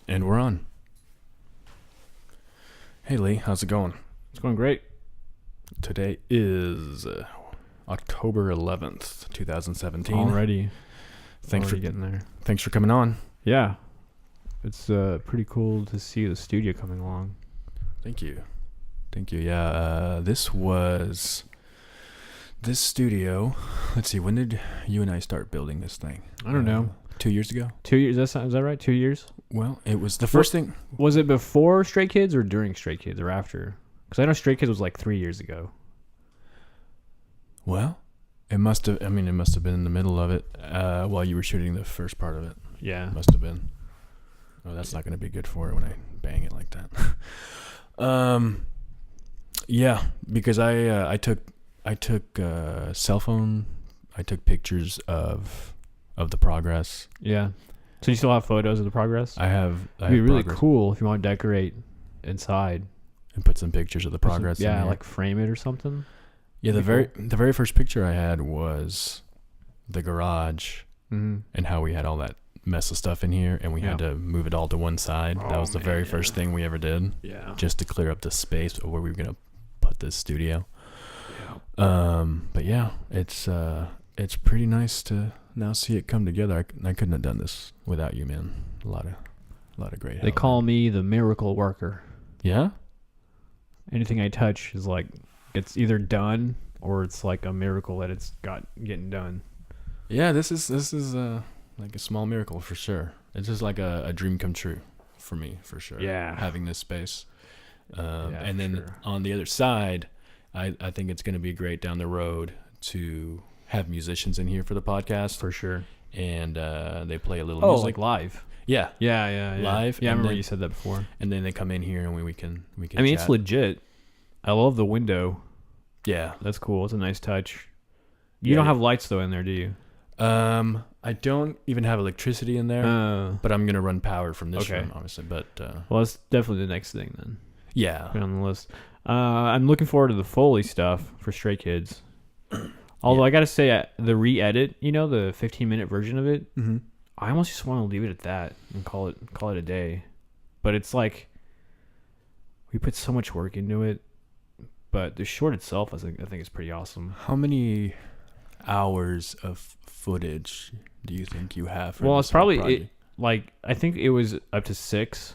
And we're on. Hey Lee, how's it going? It's going great. Today is October 11th, 2017. Already Thanks for getting there. Thanks for coming on. Yeah. It's pretty cool to see the studio coming along. Thank you. Yeah, this studio. Let's see, when did you and I start building this thing? I don't know. 2 years ago? 2 years, is that right? 2 years? Well, it was the first thing. Was it before Stray Kids or during Stray Kids or after? Because I know Stray Kids was like 3 years ago. Well, it must have been in the middle of it while you were shooting the first part of it. Yeah. It must have been. Oh, that's not going to be good for it when I bang it like that. Yeah, because I took cell phone. I took pictures of the progress. Yeah. So you still have photos of the progress? I have. It'd be really cool if you want to decorate inside and put some pictures of the progress. Yeah, like frame it or something. Yeah, the very first picture I had was the garage and how we had all that mess of stuff in here, and we had to move it all to one side. That was the very first thing we ever did. Yeah. Just to clear up the space of where we were gonna put this studio. Yeah. But yeah, it's pretty nice to now see it come together. I couldn't have done this without you, man. A lot of great help. They call me the miracle worker. Yeah? Anything I touch is like it's either done or it's like a miracle that it's getting done. Yeah, this is like a small miracle for sure. It's just like a dream come true for me, for sure. Yeah. Having this space. And then on the other side, I think it's going to be great down the road to have musicians in here for the podcast. For sure. And they play a little music. music. Like live. Yeah. Yeah. Live. Yeah, I remember you said that before. And then they come in here and we can I mean, chat. it's legit. I love the window. Yeah. That's cool. It's a nice touch. You don't have lights though in there, do you? I don't even have electricity in there, but I'm going to run power from this room, obviously. But well, that's definitely the next thing then. Yeah. Put it on the list. I'm looking forward to the Foley stuff for Stray Kids. Although I got to say, the re-edit, the 15-minute version of it, I almost just want to leave it at that and call it a day. But it's like we put so much work into it. But the short itself, I think is pretty awesome. How many hours of footage do you think you have? Well, it's probably I think it was up to 6,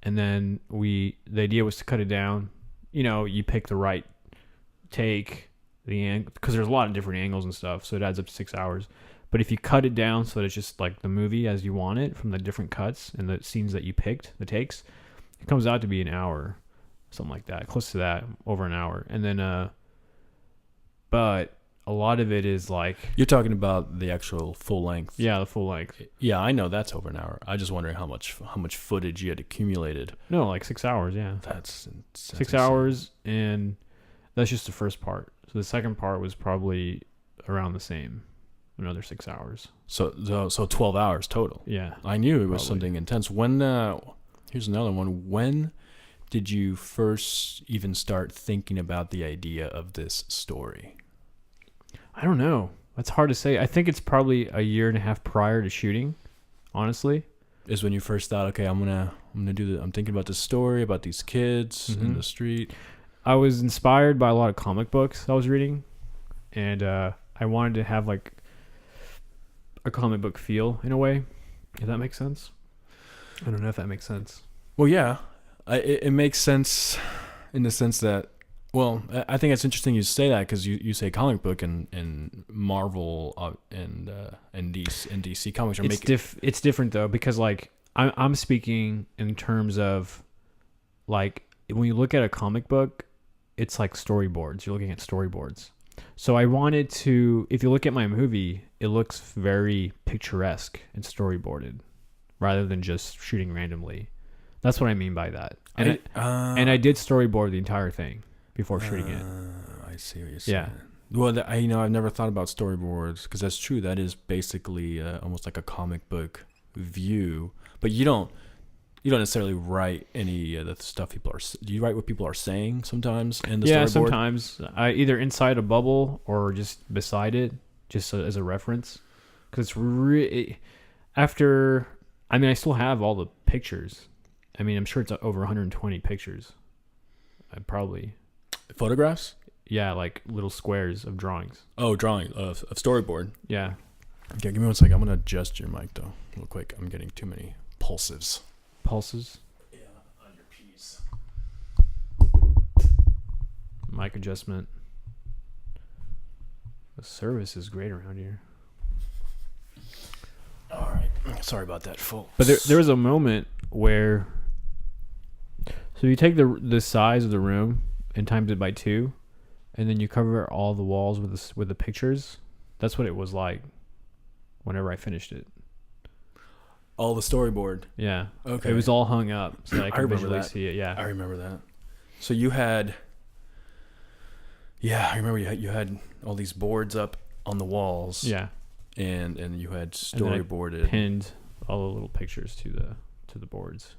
and then the idea was to cut it down. You pick the right take, because there's a lot of different angles and stuff, so it adds up to 6 hours. But if you cut it down so that it's just like the movie as you want it from the different cuts and the scenes that you picked, the takes, it comes out to be an hour, something like that, close to that, over an hour. And then, but a lot of it is like... You're talking about the actual full length. Yeah, the full length. Yeah, I know that's over an hour. I just wondering how much footage you had accumulated. No, like 6 hours, yeah. That's 6 hours, and that's just the first part. So the second part was probably around the same, another 6 hours. So 12 hours total. Yeah. I knew it was something intense. When here's another one. When did you first even start thinking about the idea of this story? I don't know. That's hard to say. I think it's probably a year and a half prior to shooting, honestly. Is when you first thought, okay, I'm gonna I'm thinking about this story about these kids in the street. I was inspired by a lot of comic books I was reading, and I wanted to have like a comic book feel in a way, if that makes sense. I don't know if that makes sense. Well, yeah, it makes sense in the sense that, well, I think it's interesting you say that because you say comic book and Marvel and DC comics are making... It's different though, because like I'm speaking in terms of like when you look at a comic book, it's like storyboards. You're looking at storyboards. So I wanted to, if you look at my movie, it looks very picturesque and storyboarded rather than just shooting randomly. That's what I mean by that. And I did storyboard the entire thing before shooting it. I see what you're saying. Yeah. Well, I've never thought about storyboards because that's true. That is basically almost like a comic book view, but you don't necessarily write any of the stuff people are... Do you write what people are saying sometimes in the storyboard? Yeah, sometimes. Either inside a bubble or just beside it, just as a reference. Because it's really... After... I mean, I still have all the pictures. I mean, I'm sure it's over 120 pictures. Probably. Photographs? Yeah, like little squares of drawings. Oh, drawing of storyboard. Yeah. Okay, give me one second. I'm gonna adjust your mic though, real quick. I'm getting too many pulses. Pulses. Yeah, on your piece. Mic adjustment. The service is great around here. All right. Sorry about that, folks. But there was a moment where, so you take the size of the room and times it by 2, and then you cover all the walls with the pictures. That's what it was like whenever I finished it. All the storyboard. Yeah. Okay. It was all hung up so that I could remember visually that. see it. Yeah. I remember that. So you had, I remember you had all these boards up on the walls. Yeah. And you had And then I storyboarded. pinned all the little pictures to the boards.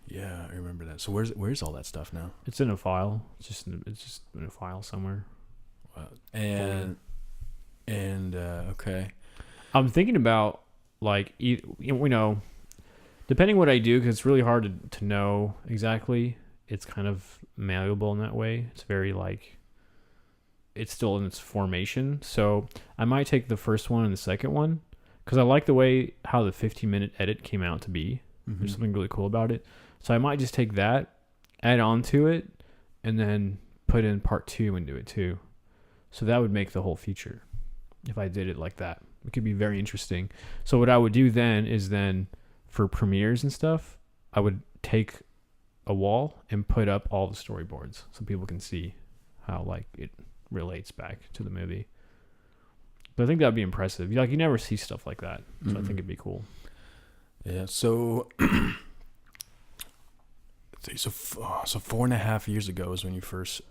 Yeah, I remember that. So where's all that stuff now? It's in a file. It's just in a file somewhere. Wow. And okay. I'm thinking about, like, depending what I do, because it's really hard to know exactly. It's kind of malleable in that way. It's very, like, it's still in its formation. So I might take the first one and the second one, because I like the way how the 15-minute edit came out to be. Mm-hmm. There's something really cool about it. So I might just take that, add on to it, and then put in part 2 and do it too. So that would make the whole feature if I did it like that. It could be very interesting. So what I would do then is for premieres and stuff, I would take a wall and put up all the storyboards so people can see how, like, it relates back to the movie. But I think that'd be impressive. You never see stuff like that. So I think it'd be cool. Yeah. So 4.5 years ago is when you first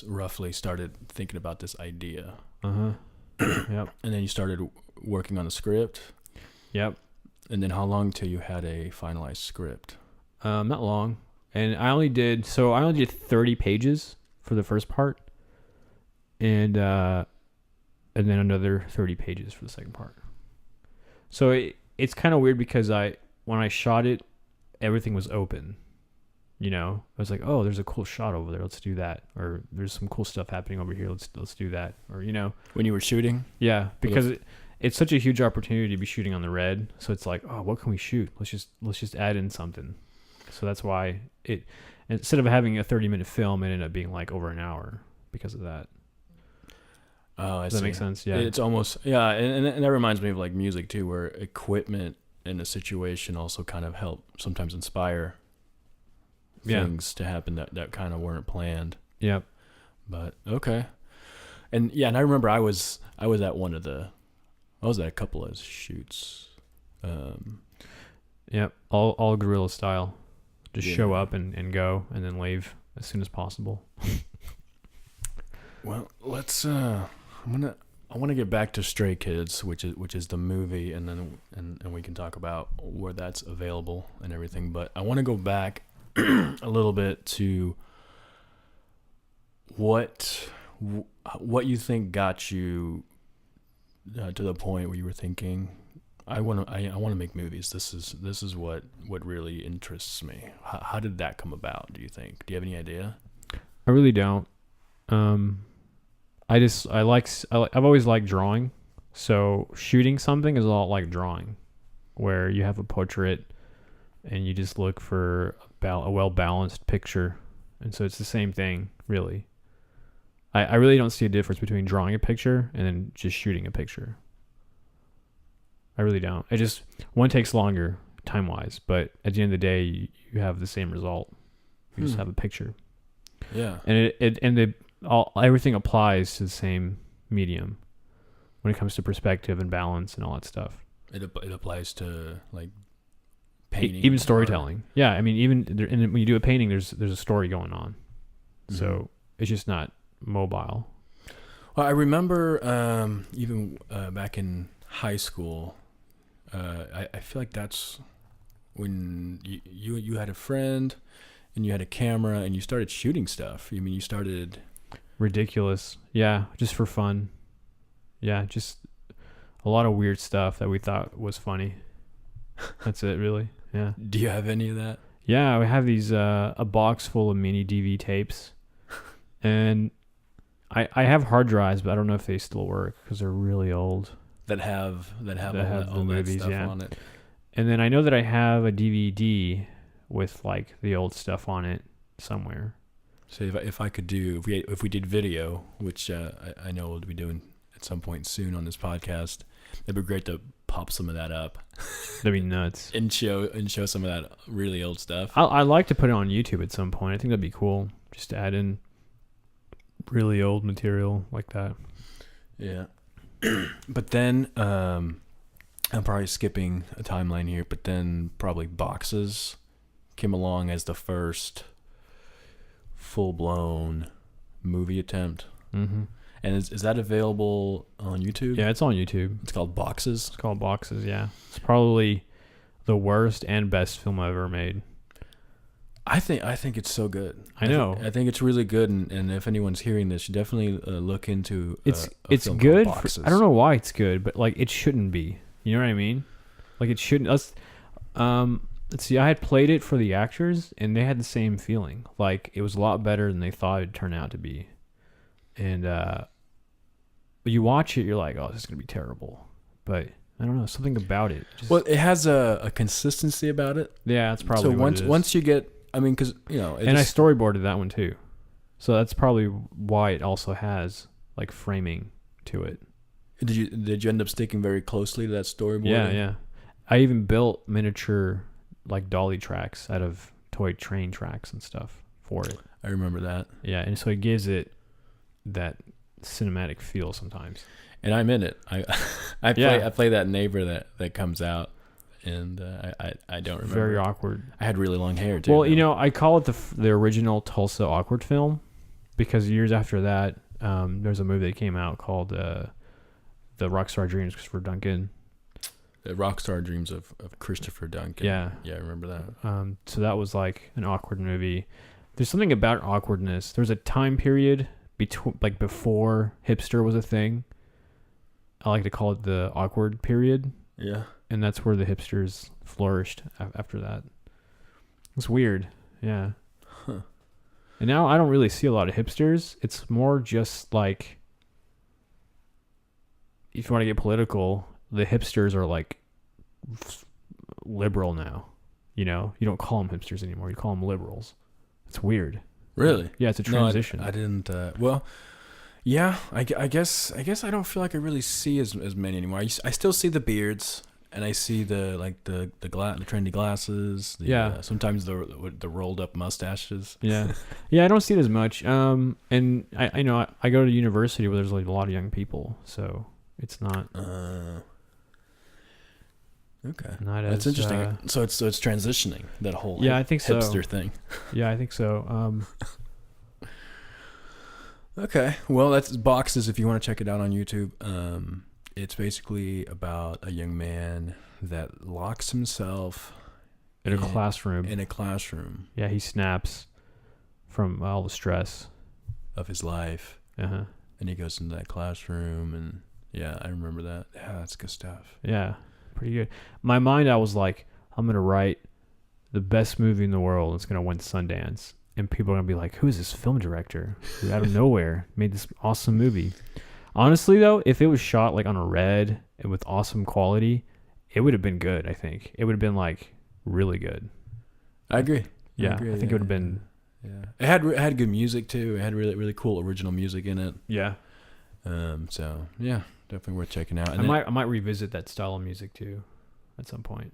roughly started thinking about this idea. Yep. And then you started working on the script. Yep. And then how long till you had a finalized script? Not long. And I only did 30 pages for the first part, and then another 30 pages for the second part. So it's kind of weird because when I shot it, everything was open. I was like, oh, there's a cool shot over there. Let's do that. Or there's some cool stuff happening over here. Let's do that. Or, When you were shooting? Yeah, because it's such a huge opportunity to be shooting on the red. So it's like, oh, what can we shoot? Let's just add in something. So that's why instead of having a 30-minute film, it ended up being like over an hour because of that. Oh, I see. Does that make sense? Yeah. It's almost, yeah. And that reminds me of like music too, where equipment in a situation also kind of help sometimes inspire things to happen that kind of weren't planned. Yep. But okay. And I remember I was at a couple of shoots. Yep. All guerrilla style. Just show up and go and then leave as soon as possible. Well, let's I want to get back to Stray Kids, which is the movie, and then and we can talk about where that's available and everything. But I want to go back a little bit to what you think got you to the point where you were thinking, I want to make movies. This is what really interests me. How did that come about, do you think? Do you have any idea? I really don't. I've always liked drawing. So shooting something is a lot like drawing, where you have a portrait and you just look for a well-balanced picture. And so it's the same thing, really. I really don't see a difference between drawing a picture and then just shooting a picture. I really don't. One takes longer time-wise, but at the end of the day, you have the same result. You just have a picture. Yeah. And everything applies to the same medium when it comes to perspective and balance and all that stuff. It applies to like painting, even storytelling. Yeah, I mean, when you do a painting, there's a story going on. Mm-hmm. So it's just not mobile. Well, I remember even back in high school, I feel like that's when you had a friend and you had a camera and you started shooting stuff. I mean, you started ridiculous. Yeah, just for fun. Yeah, just a lot of weird stuff that we thought was funny. That's it, really. Yeah. Do you have any of that? Yeah, we have these a box full of mini DV tapes, and I have hard drives, but I don't know if they still work because they're really old. That have The movies, stuff yeah. on it. And then I know that I have a DVD with like the old stuff on it somewhere. So if I could do if we did video, which I know we'll be doing at some point soon on this podcast, it'd be great to pop some of that up. That'd be nuts. and show some of that really old stuff. I'd like to put it on YouTube at some point. I think that'd be cool, just to add in really old material like that. Yeah. But then I'm probably skipping a timeline here, but then probably Boxes came along as the first full-blown movie attempt. Mm-hmm. And is that available on YouTube? Yeah, it's on YouTube. It's called Boxes. It's called Boxes, yeah. It's probably the worst and best film I've ever made. I think it's so good. I know. I think it's really good, and if anyone's hearing this, you definitely look into it's film good. called Boxes. I don't know why it's good, but like it shouldn't be. You know what I mean? Like it shouldn't. Let's see. I had played it for the actors, and they had the same feeling. Like it was a lot better than they thought it'd turn out to be. And you watch it, you're like, oh, this is gonna be terrible. But I don't know, something about it. Well, it has a consistency about it. Yeah, that's probably so. what it is. Once you get, I mean, because you know, and I storyboarded that one too, so that's probably why it also has like framing to it. Did you end up sticking very closely to that storyboard? Yeah. I even built miniature like dolly tracks out of toy train tracks and stuff for it. I remember that. Yeah, and so it gives it that cinematic feel sometimes. And I'm in it. I play that neighbor that comes out, and I don't remember. Very awkward. I had really long hair too. Well, you know, I call it the original Tulsa awkward film because years after that, there's a movie that came out called The Rockstar Dreams, Christopher Duncan. The Rockstar Dreams of Christopher Duncan. Yeah, I remember that. So that was like an awkward movie. There's something about awkwardness. There's a time period before hipster was a thing. I like to call it the awkward period. Yeah. And that's where the hipsters flourished after that. It's weird. Yeah. Huh. And now I don't really see a lot of hipsters. It's more just like, if you want to get political, the hipsters are like liberal now. You know, you don't call them hipsters anymore. You call them liberals. It's weird. Really? Yeah, it's a transition. No, I didn't. Well, yeah. I guess I don't feel like I really see as many anymore. I still see the beards, and I see the trendy glasses. Sometimes the rolled up mustaches. Yeah, I don't see it as much. And I know I go to university where there's like a lot of young people, so it's not. Okay, that's interesting. So it's transitioning, that whole I think so. hipster thing. Yeah, I think so. Okay, well, that's Boxes. If you want to check it out on YouTube, it's basically about a young man that locks himself in a classroom. In a classroom. Yeah, he snaps from all the stress of his life. Uh-huh. And he goes into that classroom, and yeah, I remember that. Yeah, that's good stuff. Yeah, pretty good. My mind, I was like, I'm gonna write the best movie in the world. It's gonna win Sundance. And people are going to be like, who is this film director who out of nowhere made this awesome movie? Honestly, though, if it was shot like on a red and with awesome quality, it would have been good, I think. It would have been like really good. I agree. Yeah, I think it would have been. Yeah. It had good music, too. It had really, really cool original music in it. Yeah. So, yeah, definitely worth checking out. And I might revisit that style of music, too, at some point.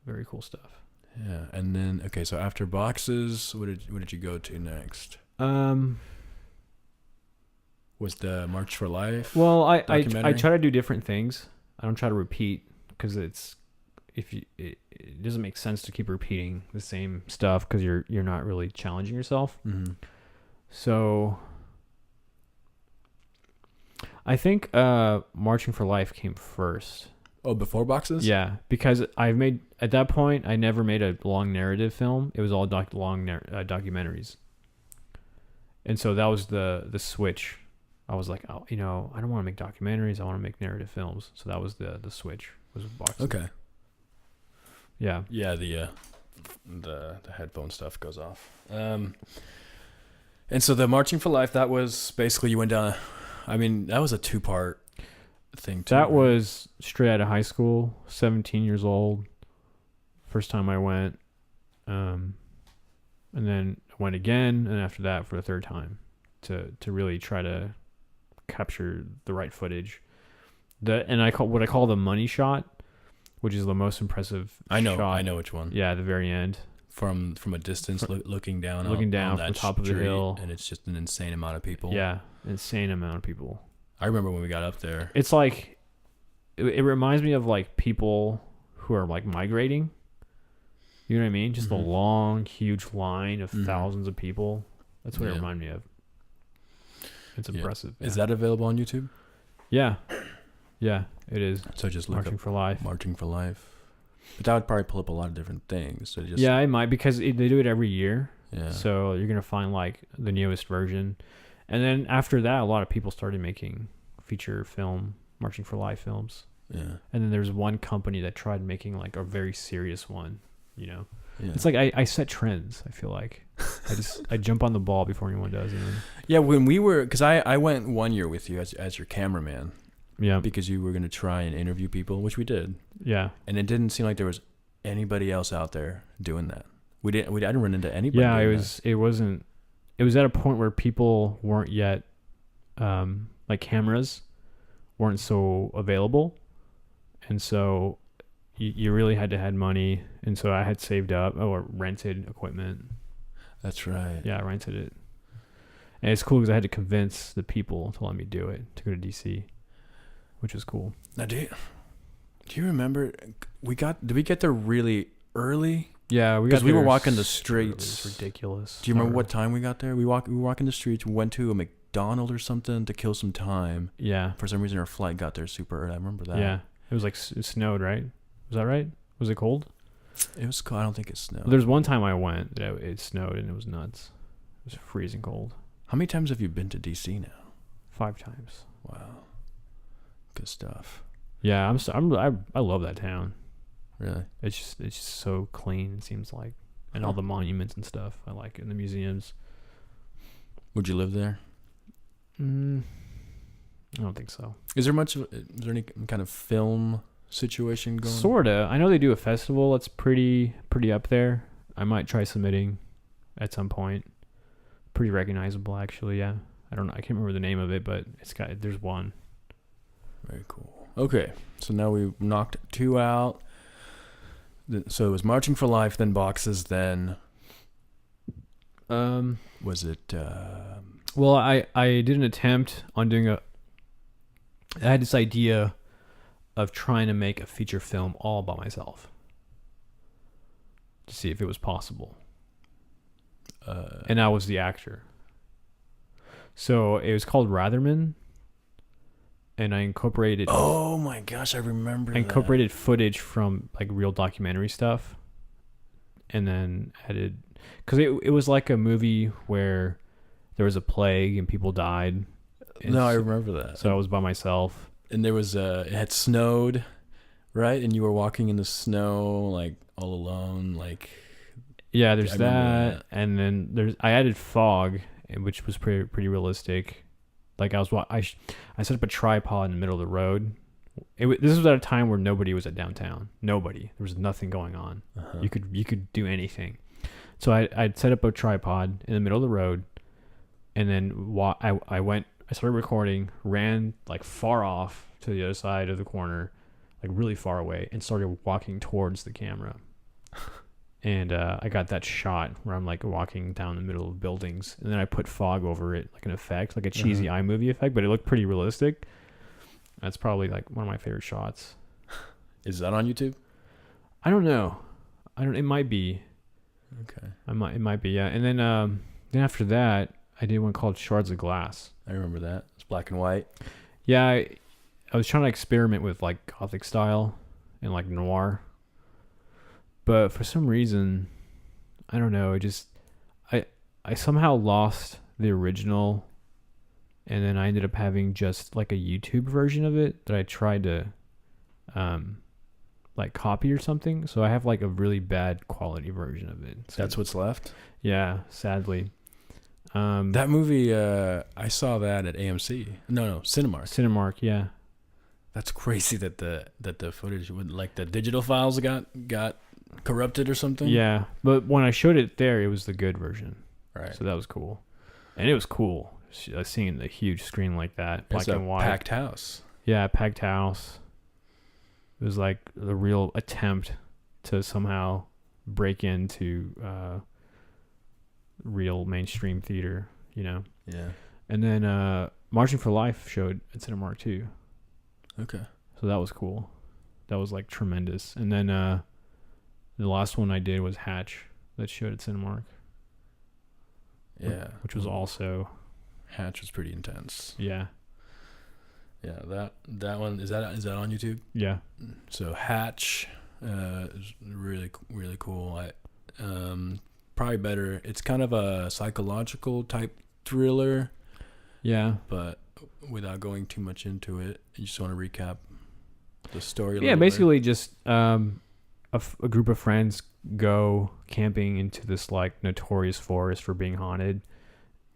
Very cool stuff. Yeah, and then okay, so after Boxes, what did you go to next? Was the March for Life? Well, I try to do different things. I don't try to repeat because it doesn't make sense to keep repeating the same stuff because you're not really challenging yourself. Mm-hmm. So I think Marching for Life came first. Oh, before Boxes? Yeah, because at that point, I never made a long narrative film. It was all long documentaries. And so that was the switch. I was like, oh, I don't want to make documentaries. I want to make narrative films. So that was the switch, was Boxes. Okay. Yeah. Yeah, the headphone stuff goes off. And so the Marching for Life, that was basically you went down. I mean, that was a 2-part thing too. That right? was straight out of high school, 17 years old. First time I went. And then I went again, and after that for the third time to really try to capture the right footage. And I call what I call the money shot, which is the most impressive I know which one. Yeah, at the very end. From a distance, looking down on that from the top of the hill, and it's just an insane amount of people. Yeah, insane amount of people. I remember when we got up there. It's like it reminds me of like people who are like migrating. You know what I mean? Just a long, huge line of thousands of people. That's what it reminded me of. It's impressive. Yeah. Is that available on YouTube? Yeah, yeah, it is. So just look Marching up for Life. Marching for Life. But that would probably pull up a lot of different things. So just Yeah, it might because they do it every year. Yeah. So you're gonna find like the newest version, and then after that, a lot of people started making feature film Marching for Life films. Yeah. And then there's one company that tried making like a very serious one. You know, Yeah. it's like I set trends. I feel like I jump on the ball before anyone does. And then, Yeah, when we were, because I went 1 year with you as your cameraman. Yeah. Because you were going to try and interview people, which we did. Yeah. And it didn't seem like there was anybody else out there doing that. I didn't run into anybody. Yeah, it was at a point where people weren't yet, like cameras weren't so available. And so you really had to have money. And so I had saved up or rented equipment. That's right. Yeah, I rented it. And it's cool because I had to convince the people to let me do it, to go to DC, which was cool. Now, do you remember did we get there really early? Yeah, because we were walking the streets. It's ridiculous. Do you remember what time we got there? We were walking the streets. We went to a McDonald's or something to kill some time. Yeah. For some reason, our flight got there super early. I remember that. Yeah. It was like it snowed, right? Was that right? Was it cold? It was cold. I don't think it snowed. There's one time I went that it snowed and it was nuts. It was freezing cold. How many times have you been to DC now? 5 times. Wow. Good stuff. Yeah, I love that town. Really? It's just so clean, it seems like. And all the monuments and stuff. I like it. And the museums. Would you live there? I don't think so. Is there any kind of film situation going on? Sorta. I know they do a festival that's pretty up there. I might try submitting at some point. Pretty recognizable, actually. Yeah. I don't know. I can't remember the name of it, but there's one. Very cool. Okay, so now we knocked 2 out. So it was Marching for Life, then Boxes, then was it? Well, I did an attempt on doing I had this idea of trying to make a feature film all by myself to see if it was possible. And I was the actor. So it was called Ratherman, and I incorporated. Oh my gosh, I remember. I incorporated footage from like real documentary stuff, and then added because it was like a movie where there was a plague and people died. No, I remember that. So I was by myself, and there was it had snowed, right? And you were walking in the snow like all alone, like. Yeah, there's that, and then I added fog, which was pretty realistic. Like I set up a tripod in the middle of the road. This was at a time where nobody was at downtown. Nobody. There was nothing going on. Uh-huh. You could do anything. So I'd set up a tripod in the middle of the road, and then I started recording, ran like far off to the other side of the corner, like really far away, and started walking towards the camera. And I got that shot where I'm like walking down the middle of buildings, and then I put fog over it, like an effect, like a cheesy iMovie effect, but it looked pretty realistic. That's probably like one of my favorite shots. Is that on YouTube? I don't know. It might be. Okay. It might be, yeah. And then after that, I did one called Shards of Glass. I remember that. It's black and white. Yeah, I was trying to experiment with like Gothic style and like noir. But for some reason, I don't know, I somehow lost the original, and then I ended up having just like a YouTube version of it that I tried to like copy or something. So I have like a really bad quality version of it. So, That's what's left. yeah, sadly. That movie, I saw that at AMC. No, Cinemark. Cinemark, yeah. That's crazy that the footage would, like, the digital files got corrupted or something. Yeah, but when I showed it there, it was the good version. Right. So that was cool, and it was cool seeing the huge screen like that, black and white. Packed house. Yeah, packed house. It was like the real attempt to somehow break into real mainstream theater, you know. Yeah. And then Marching for Life showed at Cinemark too. Okay. So that was cool. That was like tremendous. And then the last one I did was Hatch that showed at Cinemark. Yeah. Which was also Hatch was pretty intense. yeah. Yeah, that one is that on YouTube? Yeah. So Hatch is really cool. Probably better. It's kind of a psychological type thriller. Yeah. But without going too much into it, you just want to recap the story. Yeah, basically just a group of friends go camping into this like notorious forest for being haunted,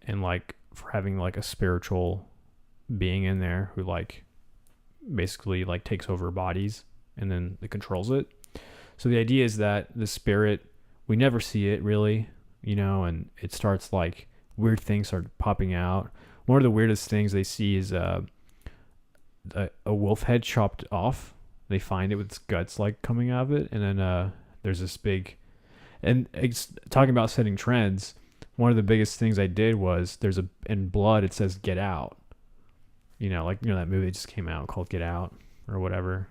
and like for having like a spiritual being in there who like basically like takes over bodies and then it controls it. So the idea is that the spirit, we never see it really, you know, and it starts like weird things start popping out. One of the weirdest things they see is a wolf head chopped off. They find it with its guts like coming out of it, and then there's this big, and it's talking about setting trends. One of the biggest things I did was in blood it says "Get Out." You know, like, you know, that movie that just came out called Get Out or whatever.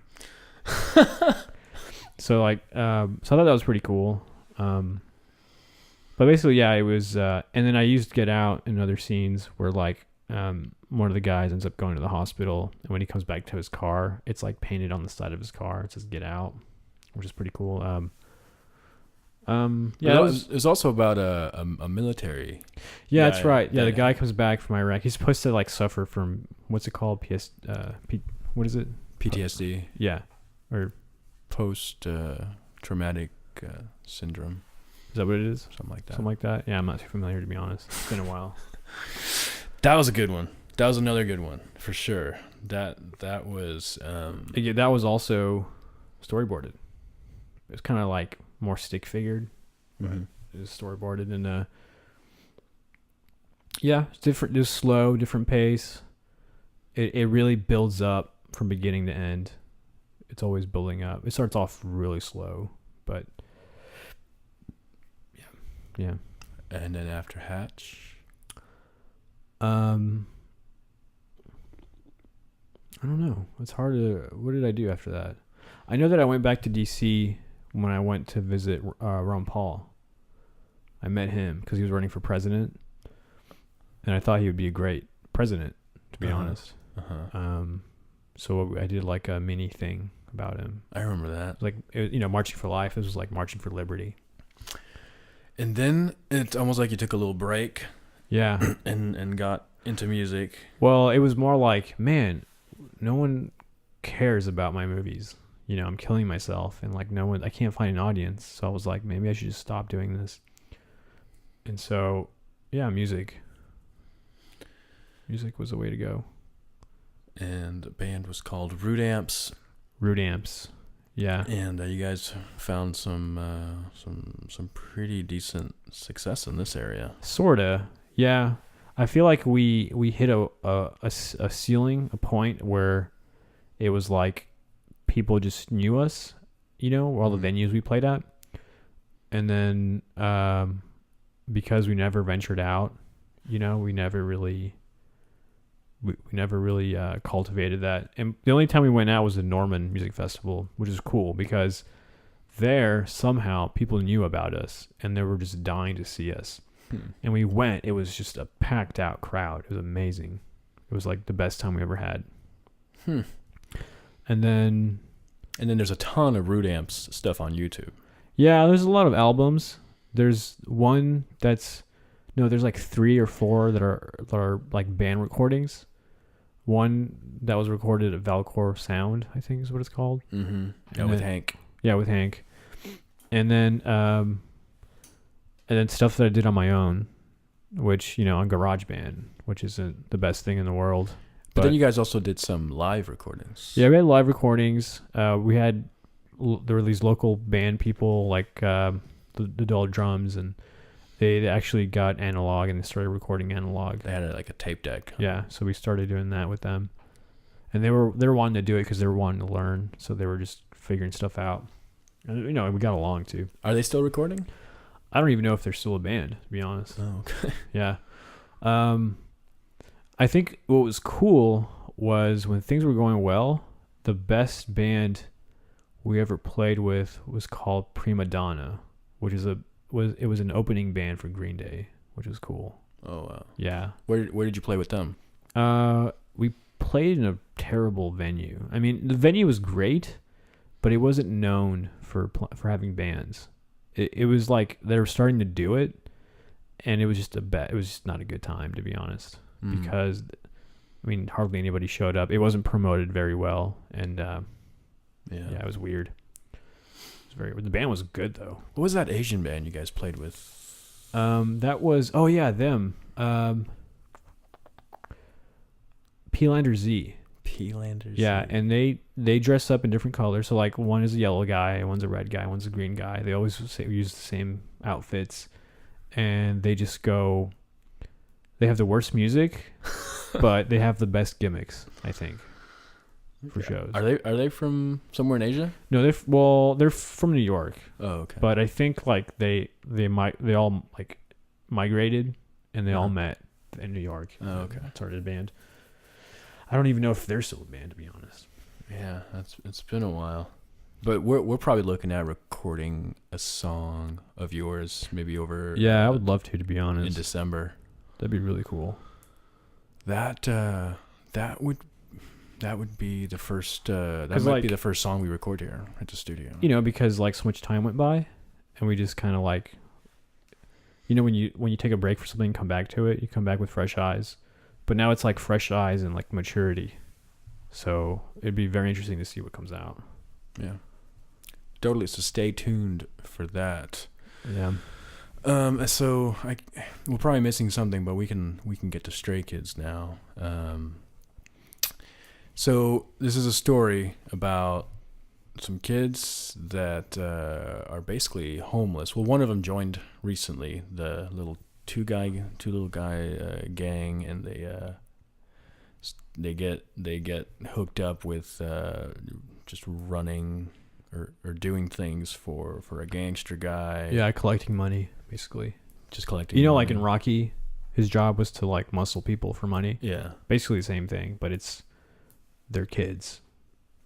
So like, so I thought that was pretty cool. But basically, yeah, it was, and then I used Get Out in other scenes where like, one of the guys ends up going to the hospital, and when he comes back to his car, it's like painted on the side of his car. It says "Get Out," which is pretty cool. Yeah, it was also about a military. Yeah, that's right. Yeah, the guy comes back from Iraq. He's supposed to like suffer from what's it called? What is it? PTSD. Yeah, or post traumatic syndrome. Is that what it is? Something like that. Something like that. Yeah, I'm not too familiar, to be honest. It's been a while. That was a good one. That was another good one for sure. That was. Yeah, that was also storyboarded. It was kind of like more stick figured. Mm-hmm. It was storyboarded, and yeah, it's different. It's slow, different pace. It really builds up from beginning to end. It's always building up. It starts off really slow, but yeah. And then after Hatch, I don't know. It's hard to. What did I do after that? I know that I went back to DC when I went to visit Ron Paul. I met him because he was running for president, and I thought he would be a great president, to be honest. So I did like a mini thing about him. I remember that. Like, you know, Marching for Life. This was like Marching for Liberty. And then it's almost like you took a little break. Yeah. and got into music. Well, it was more like, man, no one cares about my movies. You know, I'm killing myself, and like I can't find an audience. So I was like, maybe I should just stop doing this. And so, yeah, music. Music was the way to go. And the band was called Root Amps. Root Amps. Yeah. And you guys found some pretty decent success in this area. Sorta. Yeah. I feel like we hit a ceiling, a point where it was like people just knew us, you know, all the venues we played at. And then because we never ventured out, you know, we never really cultivated that. And the only time we went out was the Norman Music Festival, which is cool because there somehow people knew about us and they were just dying to see us. And we went, it was just a packed out crowd. It was amazing. It was like the best time we ever had. And then there's a ton of Root Amps stuff on YouTube. Yeah, there's a lot of albums. There's one there's like 3 or 4 that are like band recordings. one that was recorded at Valcor Sound, I think is what it's called. Mm-hmm. Yeah, And with then- Hank. Yeah, with Hank. And then stuff that I did on my own, which, on GarageBand, which isn't the best thing in the world. But then you guys also did some live recordings. Yeah, we had live recordings. There were these local band people like the Dollar Drums, and they actually got analog and they started recording analog. They had like a tape deck. Yeah, so we started doing that with them, and they were wanting to do it because they were wanting to learn, so they were just figuring stuff out. And, we got along too. Are they still recording? I don't even know if they're still a band, to be honest. Oh, okay. Yeah. I think what was cool was when things were going well, the best band we ever played with was called Prima Donna, which is it was an opening band for Green Day, which was cool. Oh, wow. Yeah. Where did you play with them? We played in a terrible venue. I mean, the venue was great, but it wasn't known for having bands. It was like they were starting to do it, and it was just it was just not a good time, to be honest, because hardly anybody showed up. It wasn't promoted very well, and it was weird. The band was good though. What was that Asian band you guys played with? That was them. P-Lander Z. P-Lander Z. Yeah, and they dress up in different colors. So like one is a yellow guy, one's a red guy, one's a green guy. They always use the same outfits, and they just go. They have the worst music, but they have the best gimmicks, I think, for shows. Are they from somewhere in Asia? No, they're from New York. Oh, okay. But I think like they all like migrated, and they all met in New York. Oh, okay. Started a band. I don't even know if they're still a band, to be honest. Yeah, it's been a while. But we're probably looking at recording a song of yours, maybe over. Yeah, I would love to be honest. In December. That'd be really cool. That would be the first. That might be the first song we record here at the studio. Because like so much time went by, and we just kind of like. When you take a break for something and come back to it, you come back with fresh eyes. But now it's like fresh eyes and like maturity. So it'd be very interesting to see what comes out. Yeah. Totally. So stay tuned for that. Yeah. So we're probably missing something, but we can get to Stray Kids now. So this is a story about some kids that are basically homeless. Well, one of them joined recently, the two little guy gang, and they get hooked up with just running or doing things for a gangster guy. Yeah, collecting money basically. Just collecting. Like in Rocky, his job was to like muscle people for money. Yeah, basically the same thing, but they're kids,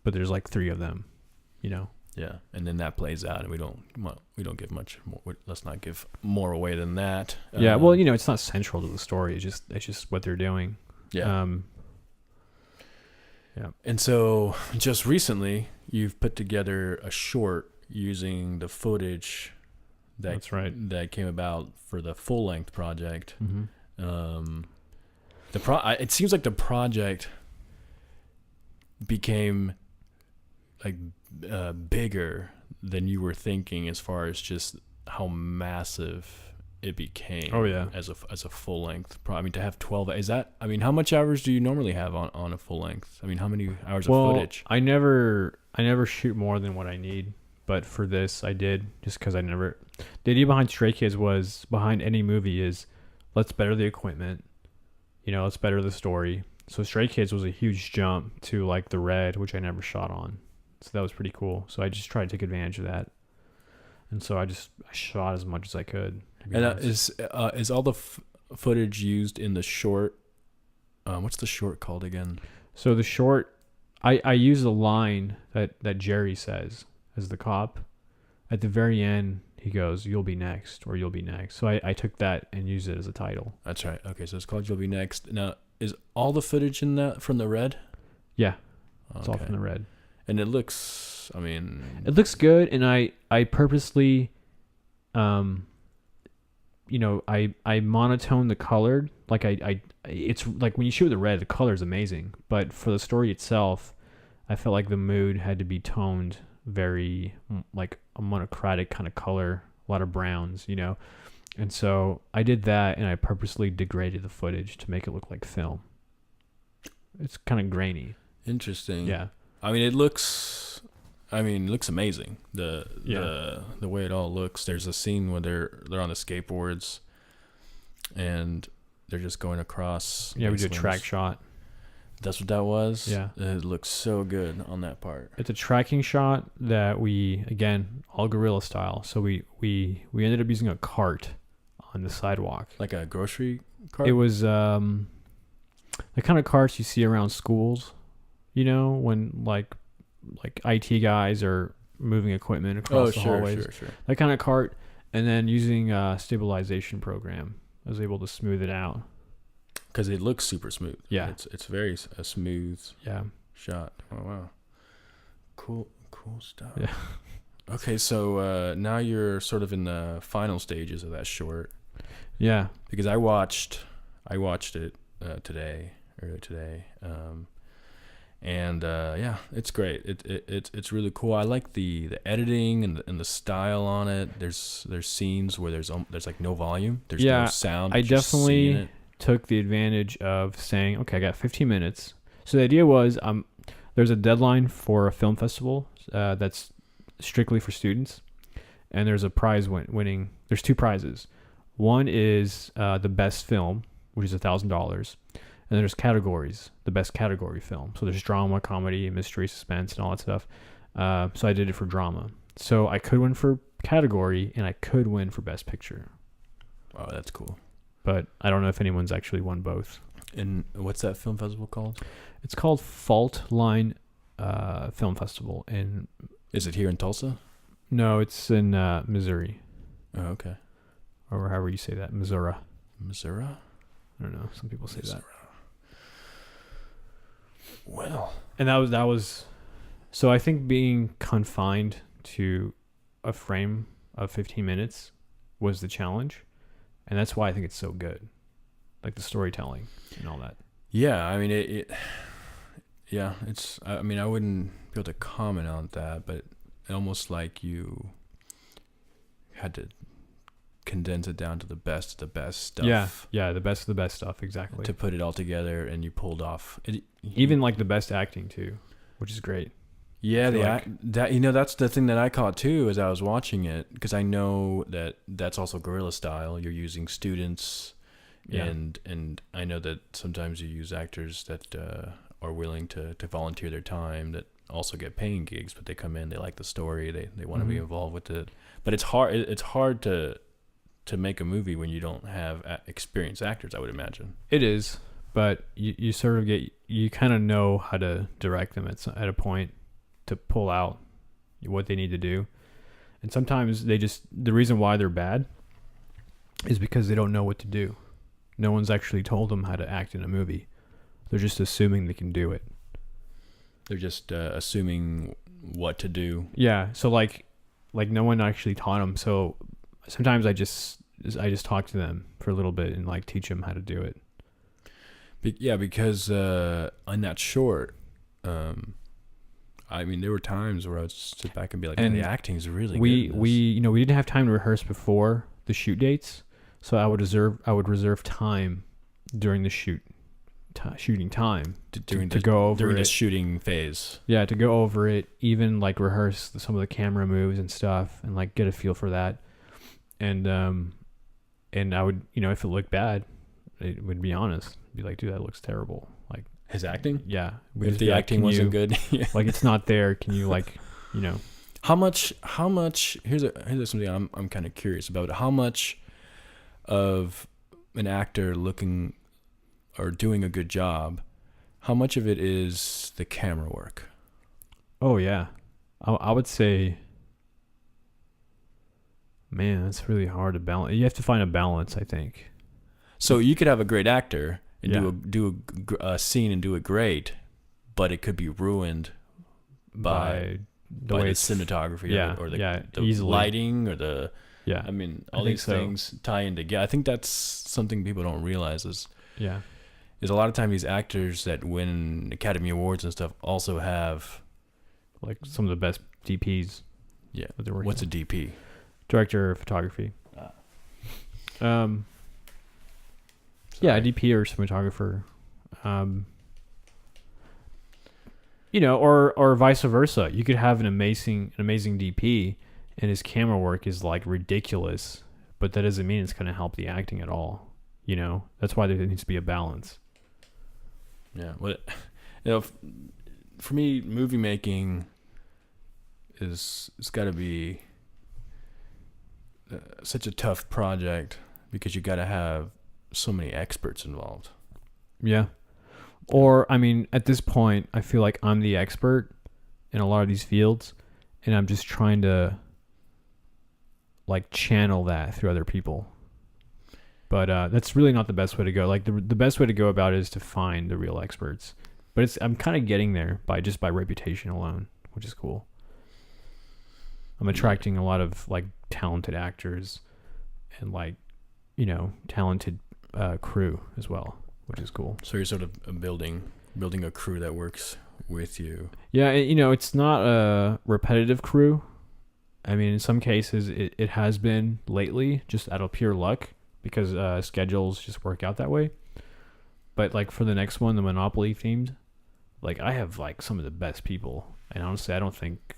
but there's like 3 of them. Yeah, and then that plays out, and we don't give much more. Let's not give more away than that. Yeah, well, it's not central to the story. It's just what they're doing. Yeah. Yeah. And so, just recently, you've put together a short using the footage that's right that came about for the full length project. Mm-hmm. It seems like the project became like bigger than you were thinking, as far as just how massive it became. Oh yeah, as a full length. To have 12. Is that? How much hours do you normally have on a full length? How many hours of footage? I never shoot more than what I need, but for this I did, just because the idea behind Stray Kids was, behind any movie, is let's better the equipment, let's better the story. So Stray Kids was a huge jump to like the Red, which I never shot on. So that was pretty cool. So I just tried to take advantage of that. And so I shot as much as I could. And is all the footage used in the short? What's the short called again? So the short, I use a line that Jerry says as the cop. At the very end, he goes, "You'll be next," or "You'll be next." So I took that and used it as a title. That's right. Okay, so it's called "You'll Be Next." Now, is all the footage in that from the Red? Yeah, it's all from the Red. And it looks, it looks good, and I purposely I monotone the color. Like it's like when you shoot with the red, the color is amazing. But for the story itself, I felt like the mood had to be toned very like a monocratic kind of color, a lot of browns, And so I did that, and I purposely degraded the footage to make it look like film. It's kind of grainy. Interesting. Yeah. I mean, it looks amazing. The way it all looks. There's a scene where they're on the skateboards, and they're just going across. Yeah, we did a track shot. That's what that was? Yeah. It looks so good on that part. It's a tracking shot that we, again, all guerrilla style. So we ended up using a cart on the sidewalk. Like a grocery cart? It was the kind of carts you see around schools, when like IT guys are moving equipment across the hallways. Sure. That kind of cart, and then using a stabilization program, I was able to smooth it out. Because it looks super smooth. Yeah. It's very a smooth shot. Oh, wow. Cool stuff. Yeah. Okay, so now you're sort of in the final stages of that short. Yeah. Because I watched it earlier today. And it's great. It's really cool. I like the editing and the style on it. There's scenes where there's like no volume. There's no sound. I definitely took the advantage of saying, okay, I got 15 minutes. So the idea was, there's a deadline for a film festival that's strictly for students, and there's a prize winning. There's two prizes. One is the best film, which is $1,000, and then there's categories, the best category film. So there's drama, comedy, mystery, suspense, and all that stuff. So I did it for drama. So I could win for category, and I could win for best picture. Oh, that's cool. But I don't know if anyone's actually won both. And what's that film festival called? It's called Fault Line Film Festival. Is it here in Tulsa? No, it's in Missouri. Oh, okay. Or however you say that, Missouri. Missouri? I don't know. Some people say that. Well. And that was. So I think being confined to a frame of 15 minutes was the challenge. And that's why I think it's so good. Like the storytelling and all that. Yeah, I mean, it's, I mean, I wouldn't be able to comment on that, but almost like you had to condense it down to the best of the best stuff. Yeah, the best of the best stuff, exactly. To put it all together, and you pulled off. Even like the best acting, too, which is great. Yeah, that's the thing that I caught too as I was watching it, because I know that's also guerrilla style. You're using students, and I know that sometimes you use actors that are willing to volunteer their time, that also get paying gigs, but they come in, they like the story, they want to be involved with it. But it's hard to make a movie when you don't have experienced actors, I would imagine. It is, but you sort of you kind of know how to direct them at a point, to pull out what they need to do. And sometimes the reason why they're bad is because they don't know what to do. No one's actually told them how to act in a movie. They're just assuming they can do it. They're just assuming what to do. Yeah. So like no one actually taught them. So sometimes I just talk to them for a little bit and like teach them how to do it. Because on that short, I mean, there were times where I would sit back and be like, and the acting is really good. We didn't have time to rehearse before the shoot dates, so I would reserve time during the shooting time to go over during it. the shooting phase. Yeah, to go over it, even like rehearse some of the camera moves and stuff, and like get a feel for that. And I would, if it looked bad, it would be honest, be like, dude, that looks terrible. Like his acting? Yeah. If the acting wasn't good. Like it's not there. Can you How much here's something I'm kind of curious about. How much of an actor looking or doing a good job, how much of it is the camera work? Oh yeah. I would say, man, that's really hard to balance. You have to find a balance, I think. So you could have a great actor and do a scene and do it great, but it could be ruined by the cinematography, or the easily. lighting, or Yeah. I mean, I all think these so. things tie in together. I think that's something people don't realize Yeah. is a lot of time these actors that win Academy Awards and stuff also have Like some of the best DPs. yeah. That they're working What's on. a DP? Director of photography. Yeah, a DP or cinematographer. Or vice versa. You could have an amazing DP, and his camera work is like ridiculous, but that doesn't mean it's going to help the acting at all. That's why there needs to be a balance. Yeah. For me, movie making it's got to be such a tough project because you got to have so many experts involved. Yeah. Or, I mean, at this point, I feel like I'm the expert in a lot of these fields, and I'm just trying to, like, channel that through other people. But that's really not the best way to go. Like, the best way to go about it is to find the real experts. But I'm kind of getting there by reputation alone, which is cool. I'm attracting a lot of, like, talented actors and, like, talented crew as well, which is cool. So you're sort of building a crew that works with you. Yeah, it's not a repetitive crew. I mean, in some cases, it has been lately, just out of pure luck, because schedules just work out that way. But, like, for the next one, the Monopoly themed, like, I have, like, some of the best people. And honestly, I don't think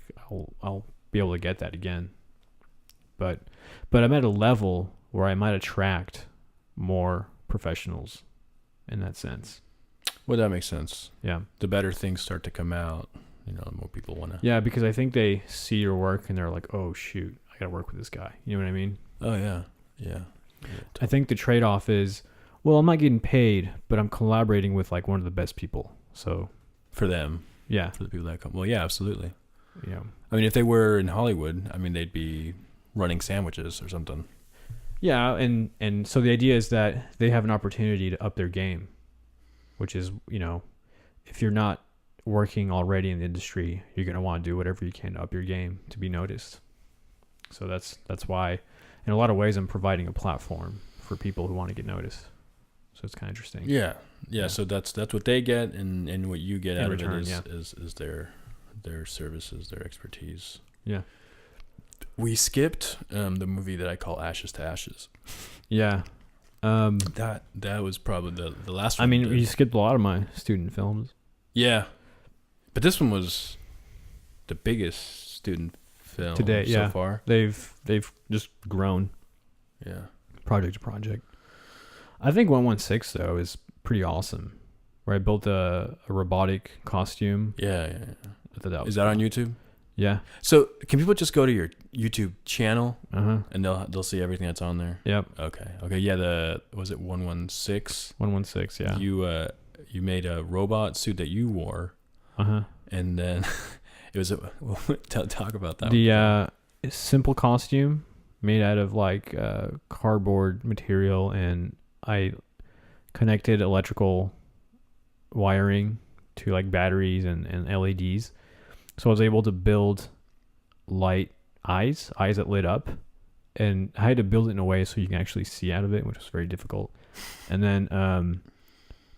I'll be able to get that again. But I'm at a level where I might attract more professionals in that sense. Well, that makes sense. Yeah. The better things start to come out, the more people want to. Yeah, because I think they see your work and they're like, oh, shoot, I got to work with this guy. You know what I mean? Oh, yeah. Yeah. I think the trade-off is, well, I'm not getting paid, but I'm collaborating with, like, one of the best people. So For them. Yeah. For the people that come. Well, yeah, absolutely. Yeah. I mean, if they were in Hollywood, I mean, they'd be running sandwiches or something. Yeah, and so the idea is that they have an opportunity to up their game, which is, if you're not working already in the industry, you're going to want to do whatever you can to up your game to be noticed. So that's why, in a lot of ways, I'm providing a platform for people who want to get noticed. So it's kind of interesting. Yeah. So that's what they get, and what you get In out return, of it is their services, their expertise. Yeah. We skipped the movie that I call Ashes to Ashes. Yeah. That was probably the last one. I mean, you skipped a lot of my student films. Yeah. But this one was the biggest student film Today, so far. They've just grown Yeah. project to project. I think 116 though is pretty awesome. Where I built a robotic costume. Yeah. I thought that was Is that on YouTube? Yeah. So can people just go to your YouTube channel Uh-huh. and they'll see everything that's on there? Yep. Okay. Yeah. Was it 116? 116. Yeah. You made a robot suit that you wore, and then it was talk about that. The simple costume made out of like cardboard material, and I connected electrical wiring to like batteries and LEDs. So I was able to build light eyes that lit up, and I had to build it in a way so you can actually see out of it, which was very difficult. And then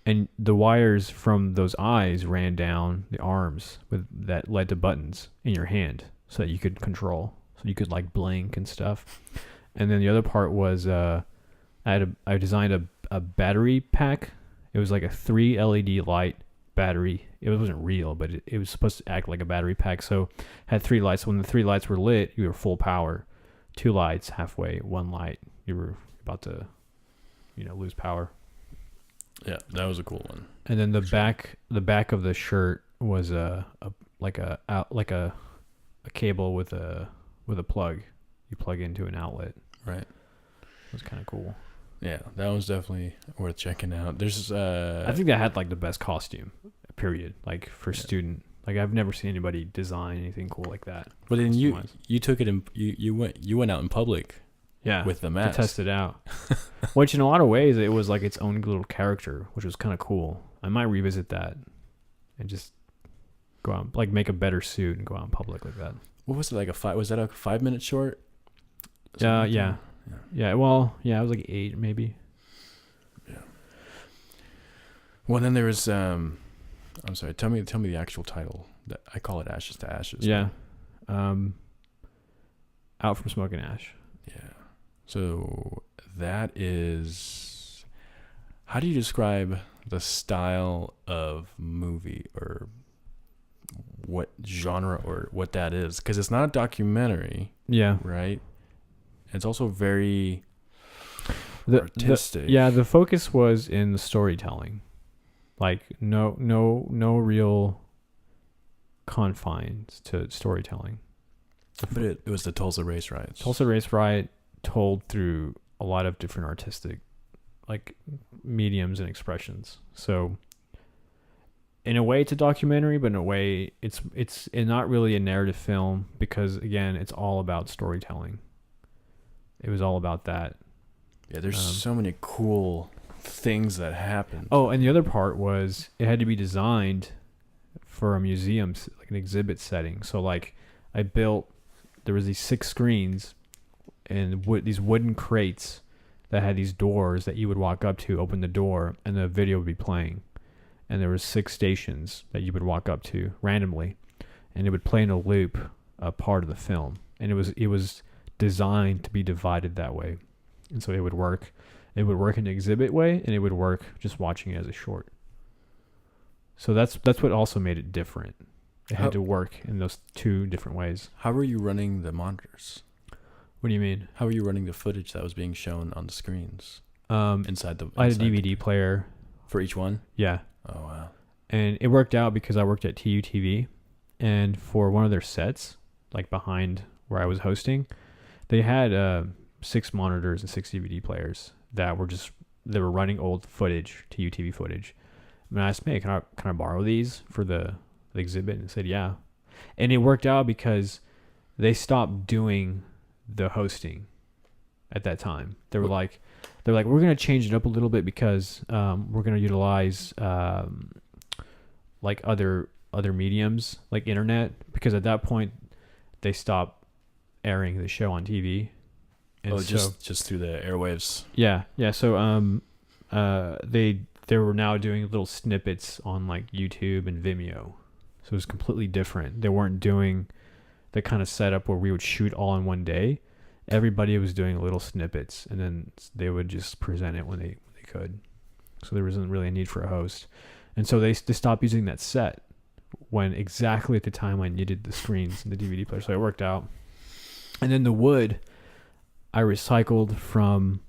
and the wires from those eyes ran down the arms that led to buttons in your hand so that you could control, so you could like blink and stuff. And then the other part was I designed a battery pack. It was like a 3 LED light battery. It wasn't real, but it was supposed to act like a battery pack. So it had 3 lights. When the 3 lights were lit, you were full power. 2 lights halfway, 1 light, you were about to lose power. Yeah, that was a cool one. And then the back of the shirt was a cable with a plug. You plug into an outlet. Right. It was kind of cool. Yeah, that was definitely worth checking out. There's I think that had like the best costume, period. Like for student, like I've never seen anybody design anything cool like that. But then you took it and you went out in public. Yeah, with the mask to test it out. Which in a lot of ways it was like its own little character, which was kind of cool. I might revisit that and just go out, like make a better suit and go out in public like that. What was it, like was that a 5-minute short? Yeah, like yeah. that? Yeah, well, yeah, I was like 8 maybe. Yeah. Well, then there was I'm sorry. Tell me the actual title. I call it Ashes to Ashes. Yeah. Out from Smoke and Ash. Yeah. So that is. How do you describe the style of movie, or what genre, or what that is? Because it's not a documentary, Yeah. right? It's also very artistic. The focus was in the storytelling. Like no real confines to storytelling. But it was the Tulsa race riots. Tulsa Race Riot told through a lot of different artistic like mediums and expressions. So in a way it's a documentary, but in a way it's not really a narrative film, because again, it's all about storytelling. It was all about that. Yeah, there's so many cool things that happened. Oh, and the other part was it had to be designed for a museum, like an exhibit setting. So like there was these 6 screens and these wooden crates that had these doors that you would walk up to, open the door, and the video would be playing. And there was 6 stations that you would walk up to randomly, and it would play in a loop a part of the film. And it was designed to be divided that way. And so it would work. It would work in the exhibit way, and it would work just watching it as a short. So that's what also made it different. It had to work in those 2 different ways. How were you running the monitors? What do you mean? How were you running the footage that was being shown on the screens? Inside I had a DVD player for each one. Yeah. Oh wow. And it worked out because I worked at TUTV, and for one of their sets, like behind where I was hosting, they had 6 monitors and 6 DVD players that were running old footage, TUTV footage. And I asked, "Hey, can I borrow these for the exhibit?" And they said, "Yeah." And it worked out because they stopped doing the hosting at that time. They're like, we're going to change it up a little bit because we're going to utilize like other mediums like internet, because at that point they stopped airing the show on TV. And just through the airwaves. Yeah. So they were now doing little snippets on like YouTube and Vimeo. So it was completely different. They weren't doing the kind of setup where we would shoot all in one day. Everybody was doing little snippets, and then they would just present it when they could. So there wasn't really a need for a host. And so they stopped using that set when exactly at the time I needed the screens and the DVD player. So it worked out. And then the wood I recycled from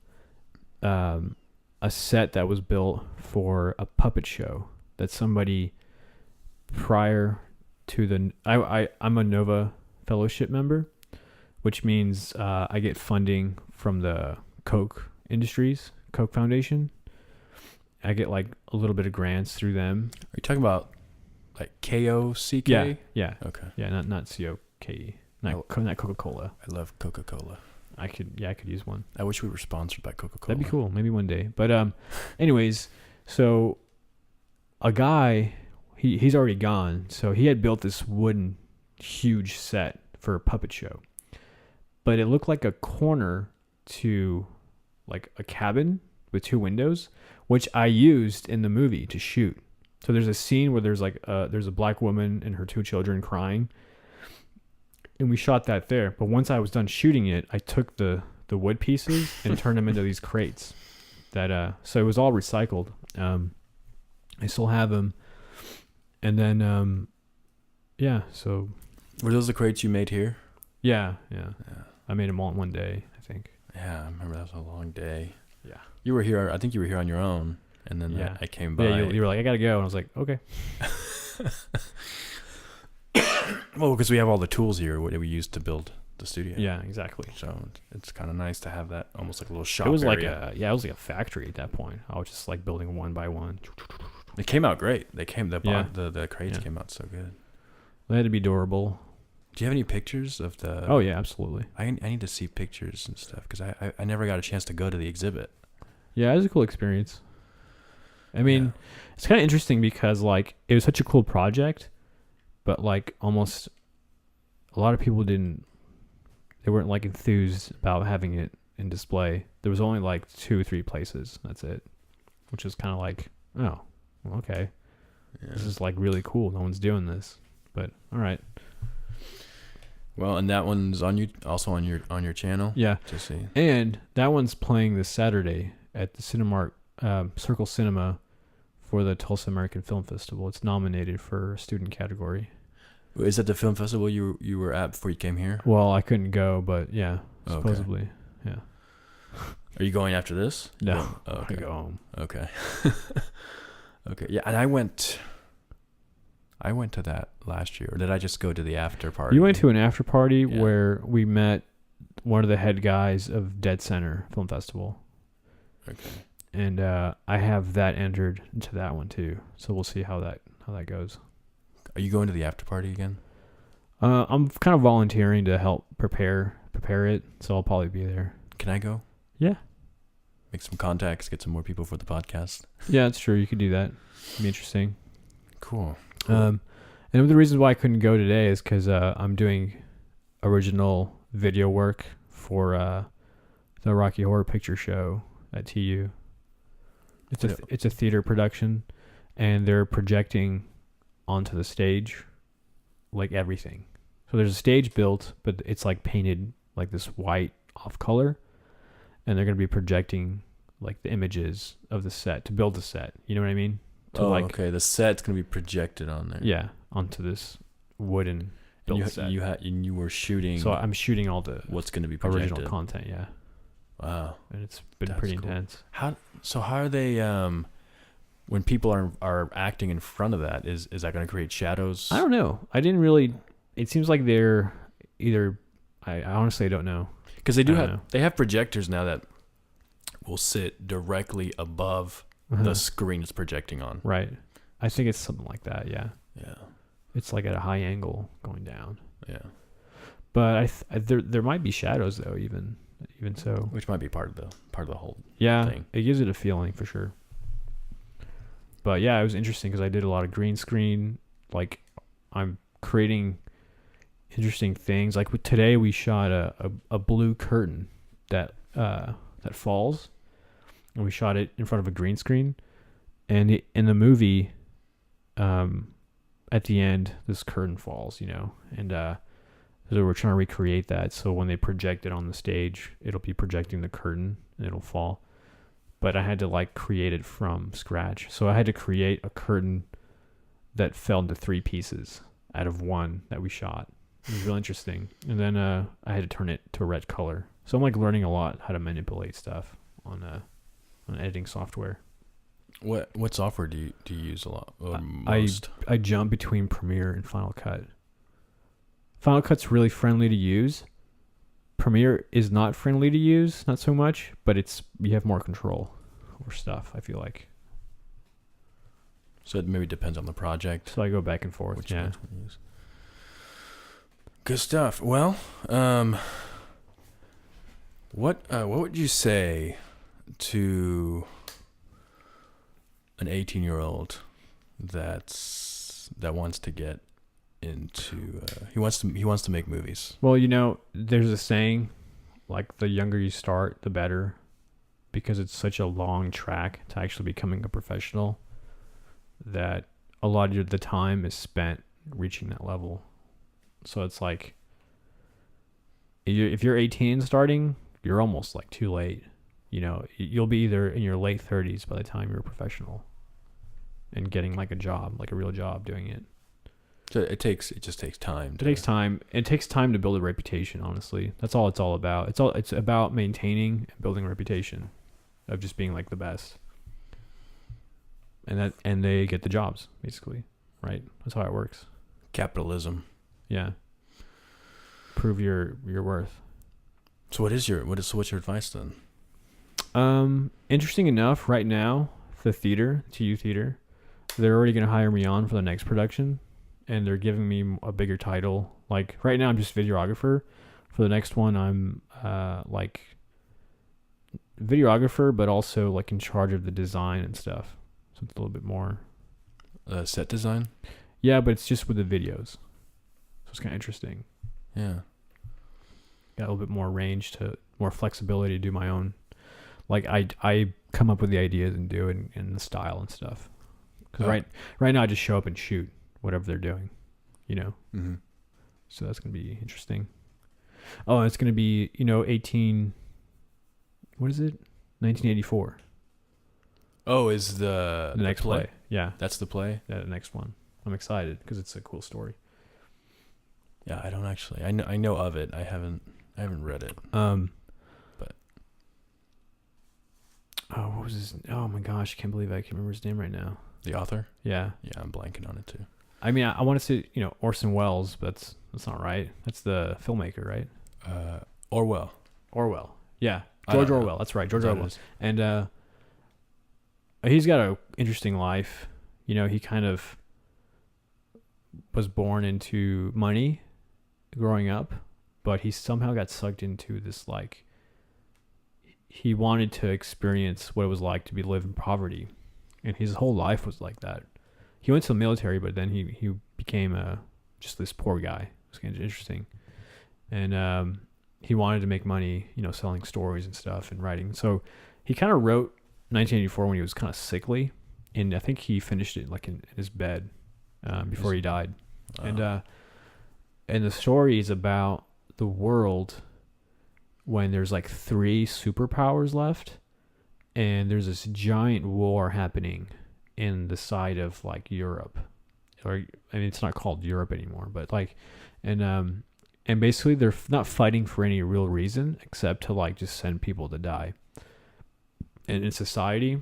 a set that was built for a puppet show that somebody prior to I'm a Nova Fellowship member, which means I get funding from the Coke Foundation. I get like a little bit of grants through them. Are you talking about like KOCK? Yeah. Okay. Yeah, not COKE. Not Coca-Cola. I love Coca-Cola. I could use one. I wish we were sponsored by Coca-Cola. That'd be cool. Maybe one day. But anyways, so a guy, he's already gone. So he had built this wooden huge set for a puppet show. But it looked like a corner to like a cabin with 2 windows, which I used in the movie to shoot. So there's a scene where there's a black woman and her 2 children crying. And we shot that there. But once I was done shooting it, I took the wood pieces and turned them into these crates. So it was all recycled. I still have them. And then, so. Were those the crates you made here? Yeah. I made them all in one day, I think. Yeah, I remember that was a long day. Yeah. You were here, I think you were here on your own. And then I came by. Yeah, you were like, I got to go. And I was like, okay. Well, because we have all the tools here that we used to build the studio. Yeah, exactly. So it's kind of nice to have that almost like a little shop area. It was like a factory at that point. I was just like building one by one. It came out great. The crates came out so good. They had to be durable. Do you have any pictures of the? Oh yeah, absolutely. I need to see pictures and stuff because I never got a chance to go to the exhibit. Yeah, it was a cool experience. I mean, It's kind of interesting because like it was such a cool project, but like almost a lot of people didn't they weren't like enthused about having it in display. There was only like 2 or 3 places. That's it, which is kind of like, oh, well, okay, this is like really cool. No one's doing this, but all right. Well, and that one's on you, also on your channel. Yeah, to see. And that one's playing this Saturday at the Cinemark Circle Cinema for the Tulsa American Film Festival. It's nominated for a student category. Is that the film festival you were at before you came here? Well, I couldn't go, but yeah, supposedly, okay. yeah. Are you going after this? No, okay. I go home. Okay. Okay. Yeah, and I went to that last year. Or did I just go to the after party? You went to an after party where we met one of the head guys of Dead Center Film Festival. Okay. And I have that entered into that one too. So we'll see how that goes. Are you going to the after party again? I'm kind of volunteering to help prepare it, so I'll probably be there. Can I go? Yeah. Make some contacts, get some more people for the podcast. Yeah, that's true. You could do that. It'd be interesting. Cool. And one of the reasons why I couldn't go today is because I'm doing original video work for the Rocky Horror Picture Show at TU. It's a theater production, and they're projecting onto the stage like everything. So there's a stage built, but it's like painted like this white off color, and they're going to be projecting like the images of the set to build the set. You know what I mean? Okay. The set's going to be projected on there. Yeah, onto this wooden built set. You were shooting. So I'm shooting all the what's going to be projected. Original content. Yeah. Wow. And it's been pretty intense. How are they? When people are acting in front of that, is that going to create shadows? I don't know. I didn't really. It seems like they're either. I honestly don't know. Because they have projectors now that will sit directly above the screen it's projecting on. Right. I think it's something like that. Yeah. Yeah. It's like at a high angle going down. Yeah. But there might be shadows though, even so. Which might be part of the whole. Yeah. Thing. It gives it a feeling for sure. But yeah, it was interesting because I did a lot of green screen. Like, I'm creating interesting things. Like today, we shot a blue curtain that falls, and we shot it in front of a green screen. And in the movie, at the end, this curtain falls, and so we're trying to recreate that. So when they project it on the stage, it'll be projecting the curtain and it'll fall. But I had to create it from scratch. So I had to create a curtain that fell into 3 pieces out of 1 that we shot. It was real interesting. And then I had to turn it to a red color. So I'm learning a lot how to manipulate stuff on editing software. What software do you use a lot? Most? I jump between Premiere and Final Cut. Final Cut's really friendly to use. Premiere is not friendly to use, not so much, but you have more control over stuff, I feel like. So it maybe depends on the project. So I go back and forth. Which one to use. Good stuff. Well, what would you say to an 18-year-old that wants to get into he wants to make movies? Well, there's a saying, like, the younger you start, the better, because it's such a long track to actually becoming a professional that a lot of the time is spent reaching that level. So it's like, if you're 18 starting, you're almost too late. You'll be either in your late 30s by the time you're a professional and getting a job, a real job doing it. So it just takes time. It takes time. It takes time to build a reputation, honestly. That's all it's all about. It's about maintaining and building a reputation of just being the best. And they get the jobs, basically. Right? That's how it works. Capitalism. Yeah. Prove your worth. So what's your advice then? Interesting enough, right now, the TU Theater, they're already going to hire me on for the next production, and they're giving me a bigger title. Right now I'm just videographer. For the next one, I'm videographer, but also in charge of the design and stuff. So it's a little bit more set design. Yeah, but it's just with the videos, so it's kind of interesting. Yeah. got a little bit more range more flexibility to do my own. Like I come up with the ideas and do it in the style and stuff. Because right now I just show up and shoot whatever they're doing, Mm-hmm. So that's gonna be interesting. Oh, it's gonna be 1984. Oh, is the next play? Yeah, That's the play. yeah, the next one. I'm excited because it's a cool story. Yeah, I don't actually. I know of it. I haven't read it. But what was his? Oh my gosh, I can't believe I can't remember his name right now. The author? Yeah, Yeah, I'm blanking on it too. I mean, I want to say Orson Welles, but that's not right. That's the filmmaker, right? Orwell. Yeah, I don't George know. Orwell. That's right, George That Orwell. is. And he's got an interesting life. He kind of was born into money growing up, but he somehow got sucked into this, like, he wanted to experience what it was like to live in poverty, and his whole life was like that. He went to the military, but then he became just this poor guy. It was kind of interesting, and he wanted to make money, selling stories and stuff and writing. So he kind of wrote 1984 when he was kind of sickly, and I think he finished it like in his bed before he died. And the story is about the world when there's like 3 superpowers left, and there's this giant war happening in the side of like Europe, or I mean it's not called Europe anymore, but like, and basically they're not fighting for any real reason except to like just send people to die. And in society,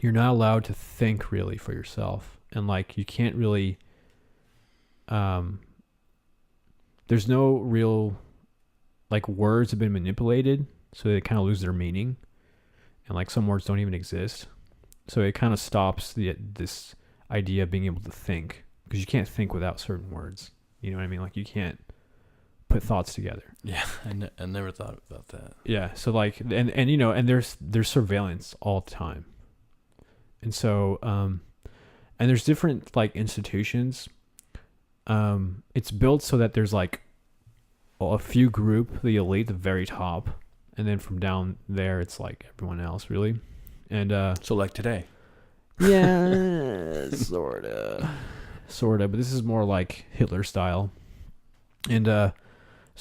you're not allowed to think really for yourself, and like you can't really. There's no real, like, words have been manipulated, so they kind of lose their meaning, and like some words don't even exist, so it kind of stops this idea of being able to think, because you can't think without certain words. You know what I mean? Like you can't put thoughts together. Yeah, I never thought about that. Yeah, so like, and there's surveillance all the time, and so and there's different like institutions. It's built so that there's like a few group, the elite, the very top, and then from down there it's like everyone else really. And So like today. yeah, sorta, but this is more like Hitler style. And so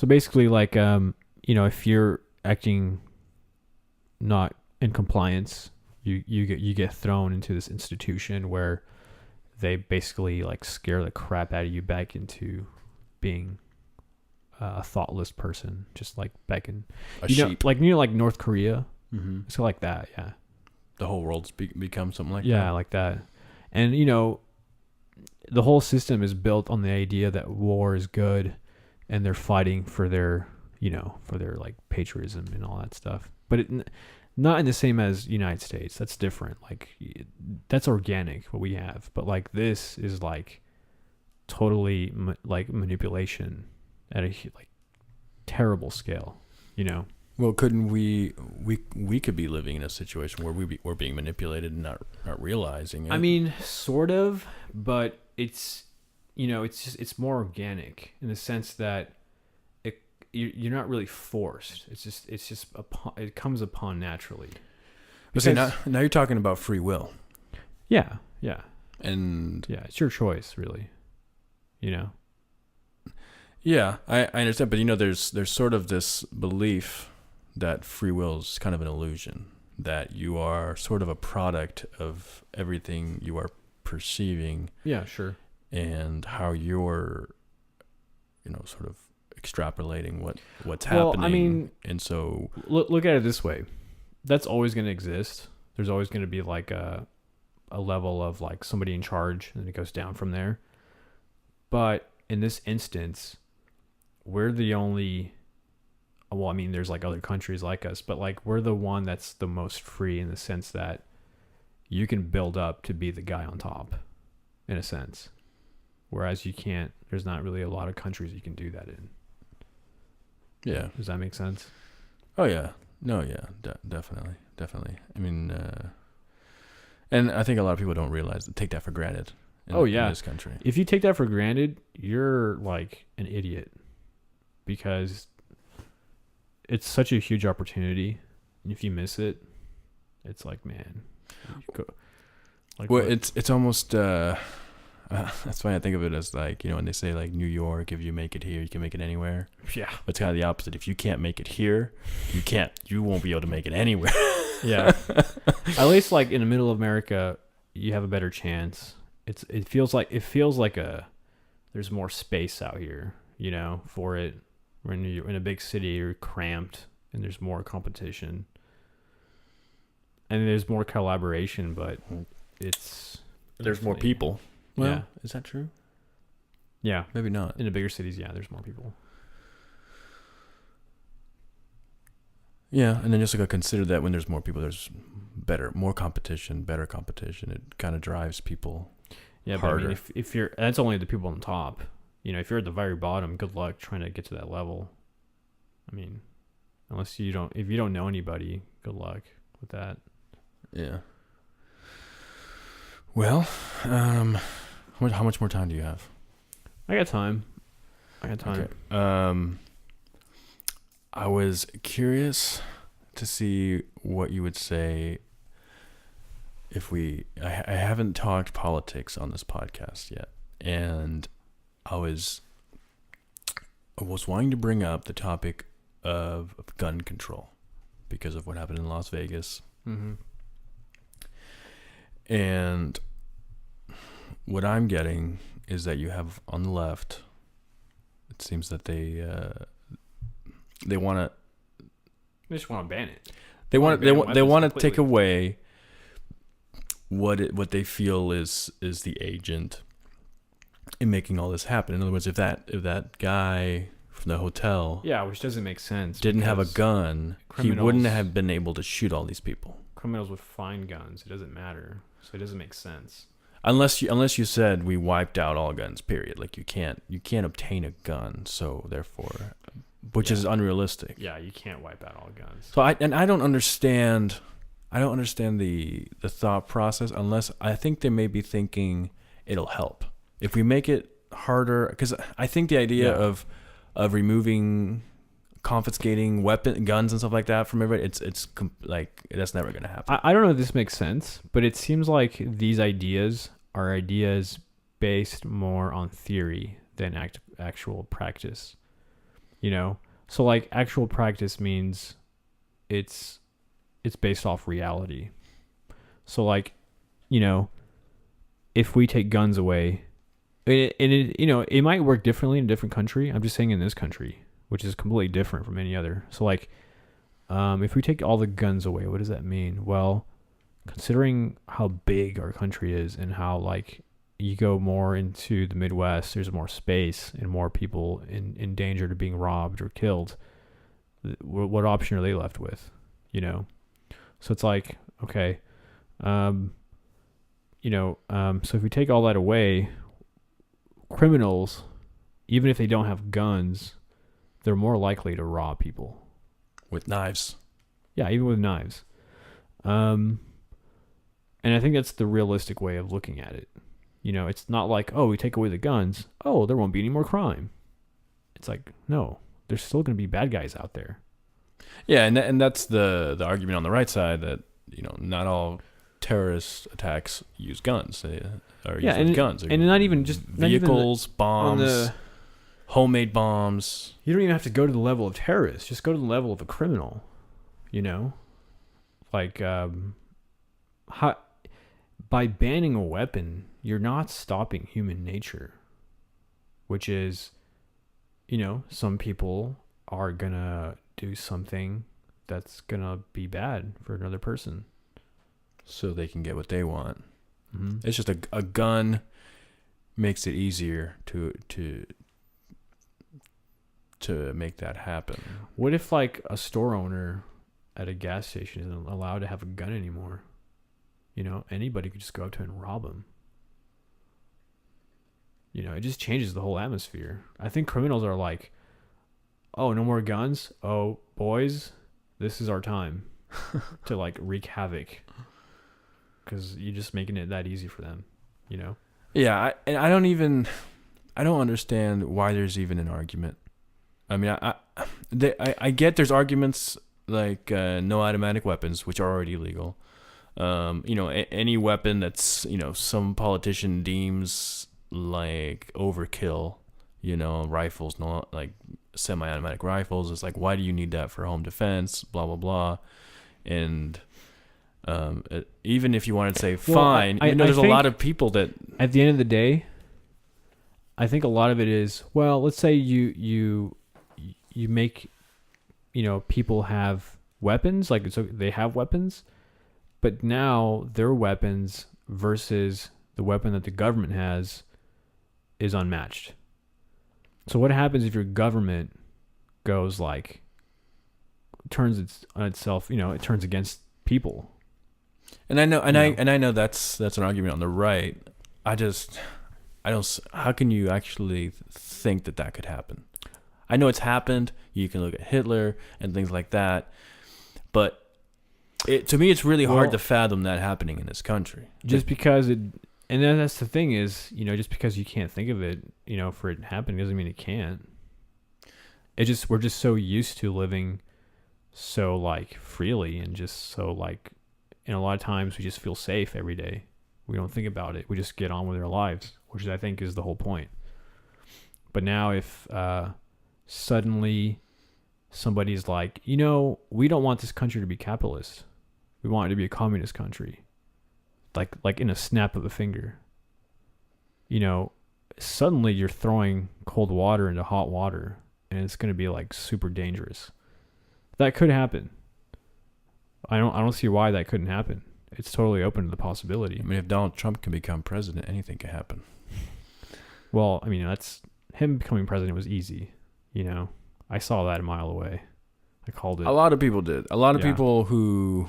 basically like if you're acting not in compliance, you get thrown into this institution where they basically like scare the crap out of you back into being a thoughtless person, just like back in sheep. like North Korea. Mm-hmm. It's like that, yeah. The whole world's become something like that. Yeah, like that. And the whole system is built on the idea that war is good, and they're fighting for their like patriotism and all that stuff. But not in the same as United States. That's different. Like that's organic what we have. But like this is like totally like manipulation at a like terrible scale. Well, couldn't we could be living in a situation where we're being manipulated and not realizing it? I mean, sort of, but it's it's more organic in the sense that you're not really forced. It's just it comes upon naturally. But see, now you're talking about free will. Yeah. And yeah, it's your choice, really. Yeah, I understand, but there's sort of this belief that free will is kind of an illusion, that you are sort of a product of everything you are perceiving. Yeah, sure. And how you're, sort of extrapolating what's happening. I mean, and so look at it this way: that's always going to exist. There's always going to be like a level of like somebody in charge, and it goes down from there. But in this instance, we're the only. Well, I mean, there's like other countries like us, but like we're the one that's the most free in the sense that you can build up to be the guy on top, in a sense. Whereas you can't. There's not really a lot of countries you can do that in. Yeah. Does that make sense? Oh yeah. No. Yeah. Definitely. I mean, and I think a lot of people don't realize take that for granted. In this country. If you take that for granted, you're like an idiot, because it's such a huge opportunity. And if you miss it, it's like, man, like well, what? it's almost that's why I think of it as like, when they say like New York, if you make it here, you can make it anywhere. Yeah. But it's kind of the opposite. If you can't make it here, you won't be able to make it anywhere. Yeah. At least like in the middle of America, you have a better chance. It feels like there's more space out here, for it. When you're in a big city, you're cramped and there's more competition. And there's more collaboration, but There's more people. Well, Yeah. is that true? Yeah. Maybe not. In the bigger cities, yeah, there's more people. Yeah, and then just like consider that when there's more people, there's more competition, better competition. It kind of drives people. Yeah, harder. but I mean, if you're, that's only the people on top. If you're at the very bottom, good luck trying to get to that level. I mean, if you don't know anybody, good luck with that. Yeah. Well, how much more time do you have? I got time. Okay. I was curious to see what you would say if I haven't talked politics on this podcast yet, and I was wanting to bring up the topic of gun control because of what happened in Las Vegas. Mm-hmm. And what I'm getting is that you have on the left, it seems that they want to. They just want to ban it. They want to take completely. away what they feel is the agent in making all this happen. In other words, if that guy from the hotel, Yeah, which doesn't make sense. didn't have a because gun, he wouldn't have been able to shoot all these people. Criminals would find guns. It doesn't matter. So it doesn't make sense. Unless you said we wiped out all guns, period. Like you can't obtain a gun, so therefore, which is unrealistic. Yeah, you can't wipe out all guns. So I don't understand the thought process unless I think they may be thinking it'll help if we make it harder, because I think the idea of removing, confiscating guns and stuff like that from everybody, it's like that's never gonna happen. I don't know if this makes sense, but it seems like these ideas are ideas based more on theory than actual practice. So like actual practice means it's based off reality. So like, if we take guns away, it might work differently in a different country. I'm just saying in this country, which is completely different from any other. So like, if we take all the guns away, what does that mean? Well, considering how big our country is and how like you go more into the Midwest, there's more space and more people in danger to being robbed or killed. What option are they left with? So it's like, okay, so if we take all that away, criminals, even if they don't have guns, they're more likely to rob people With knives. Yeah, even with knives. And I think that's the realistic way of looking at it. It's not like, oh, we take away the guns, oh, there won't be any more crime. It's like, no, there's still going to be bad guys out there. Yeah, and that's the argument on the right side that not all terrorist attacks use guns. They are used with guns, and not even just vehicles, bombs, homemade bombs. You don't even have to go to the level of terrorists. Just go to the level of a criminal. Like by banning a weapon, you're not stopping human nature, which is, some people are gonna do something that's gonna be bad for another person, so they can get what they want. Mm-hmm. It's just a gun makes it easier to make that happen. What if like a store owner at a gas station isn't allowed to have a gun anymore? Anybody could just go up to him and rob him. It just changes the whole atmosphere. I think criminals are like, oh, no more guns. Oh, boys, this is our time to like wreak havoc, because you're just making it that easy for them. Yeah, I don't understand why there's even an argument. I mean, I get there's arguments like no automatic weapons, which are already illegal. Any weapon that's some politician deems like overkill. Rifles, not like semi-automatic rifles. It's like, why do you need that for home defense? Blah blah blah. And even if you wanted to say fine, there's a lot of people that at the end of the day, I think a lot of it is, well, let's say you make people have weapons, like so they have weapons, but now their weapons versus the weapon that the government has is unmatched. So what happens if your government goes like turns on itself, it turns against people? And I know that's an argument on the right. I don't. How can you actually think that could happen? I know it's happened. You can look at Hitler and things like that, but to me, it's really hard to fathom that happening in this country. Just because it, and then that's the thing is, just because you can't think of it, for it happening doesn't mean it can't. We're just so used to living so like freely and just so like, and a lot of times we just feel safe every day. We don't think about it. We just get on with our lives, which I think is the whole point. But now if suddenly somebody's like, we don't want this country to be capitalist. We want it to be a communist country. Like in a snap of a finger. Suddenly you're throwing cold water into hot water and it's going to be like super dangerous. That could happen. I don't see why that couldn't happen. It's totally open to the possibility. I mean, if Donald Trump can become president, anything can happen. Well, I mean, that's him becoming president was easy. I saw that a mile away. I called it. A lot of people did. A lot of people who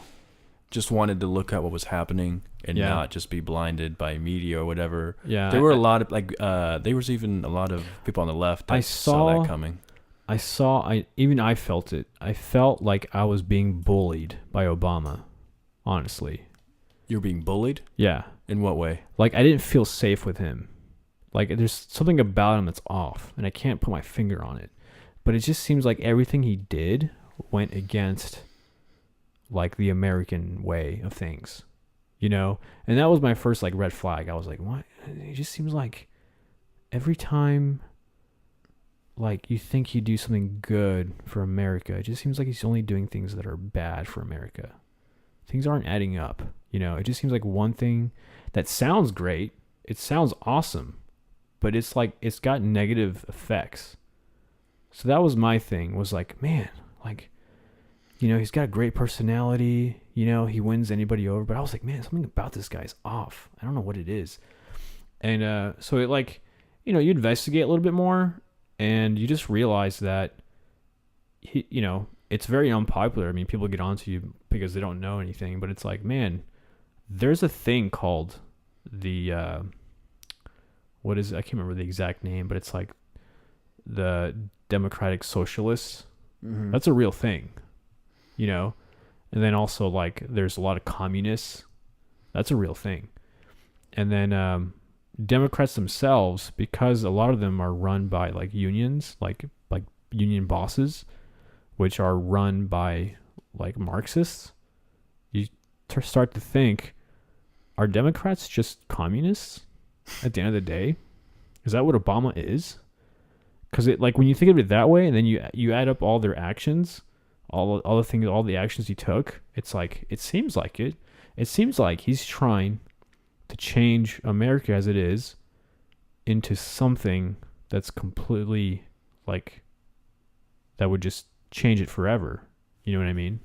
just wanted to look at what was happening and not just be blinded by media or whatever. Yeah. There were a lot of there was even a lot of people on the left that saw that coming. I felt it. I felt like I was being bullied by Obama, honestly. You're being bullied? Yeah. In what way? Like, I didn't feel safe with him. Like, there's something about him that's off, and I can't put my finger on it. But it just seems like everything he did went against, like, the American way of things, And that was my first, like, red flag. I was like, what? It just seems like every time, like, you think he'd do something good for America, it just seems like he's only doing things that are bad for America. Things aren't adding up, It just seems like one thing that sounds great. It sounds awesome. But it's like, it's got negative effects. So that was my thing, was like, man, like, he's got a great personality. He wins anybody over. But I was like, man, something about this guy's off. I don't know what it is. And so it like, you investigate a little bit more and you just realize that, it's very unpopular. I mean, people get onto you because they don't know anything. But it's like, man, there's a thing called the... I can't remember the exact name, but it's like the Democratic Socialists. Mm-hmm. That's a real thing, and then also like there's a lot of communists. That's a real thing. And then Democrats themselves, because a lot of them are run by like unions, like union bosses, which are run by like Marxists. You start to think, are Democrats just communists? At the end of the day, is that what Obama is? Because it, like, when you think of it that way, and then you add up all their actions, all the things, all the actions he took, it's like, it seems like it. It seems like he's trying to change America as it is into something that's completely like that would just change it forever. You know what I mean?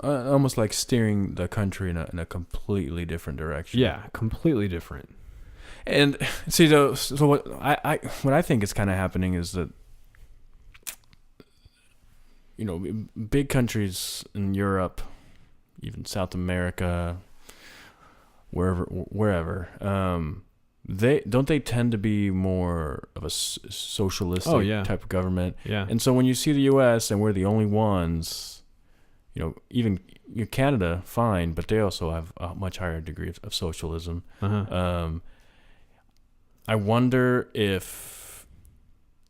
Almost like steering the country in a completely different direction. Yeah, completely different. And see, so what I think is kind of happening is that, big countries in Europe, even South America, wherever, they tend to be more of a socialistic type of government. Yeah. And so when you see the U.S. and we're the only ones, even Canada, fine, but they also have a much higher degree of socialism. Uh-huh. I wonder if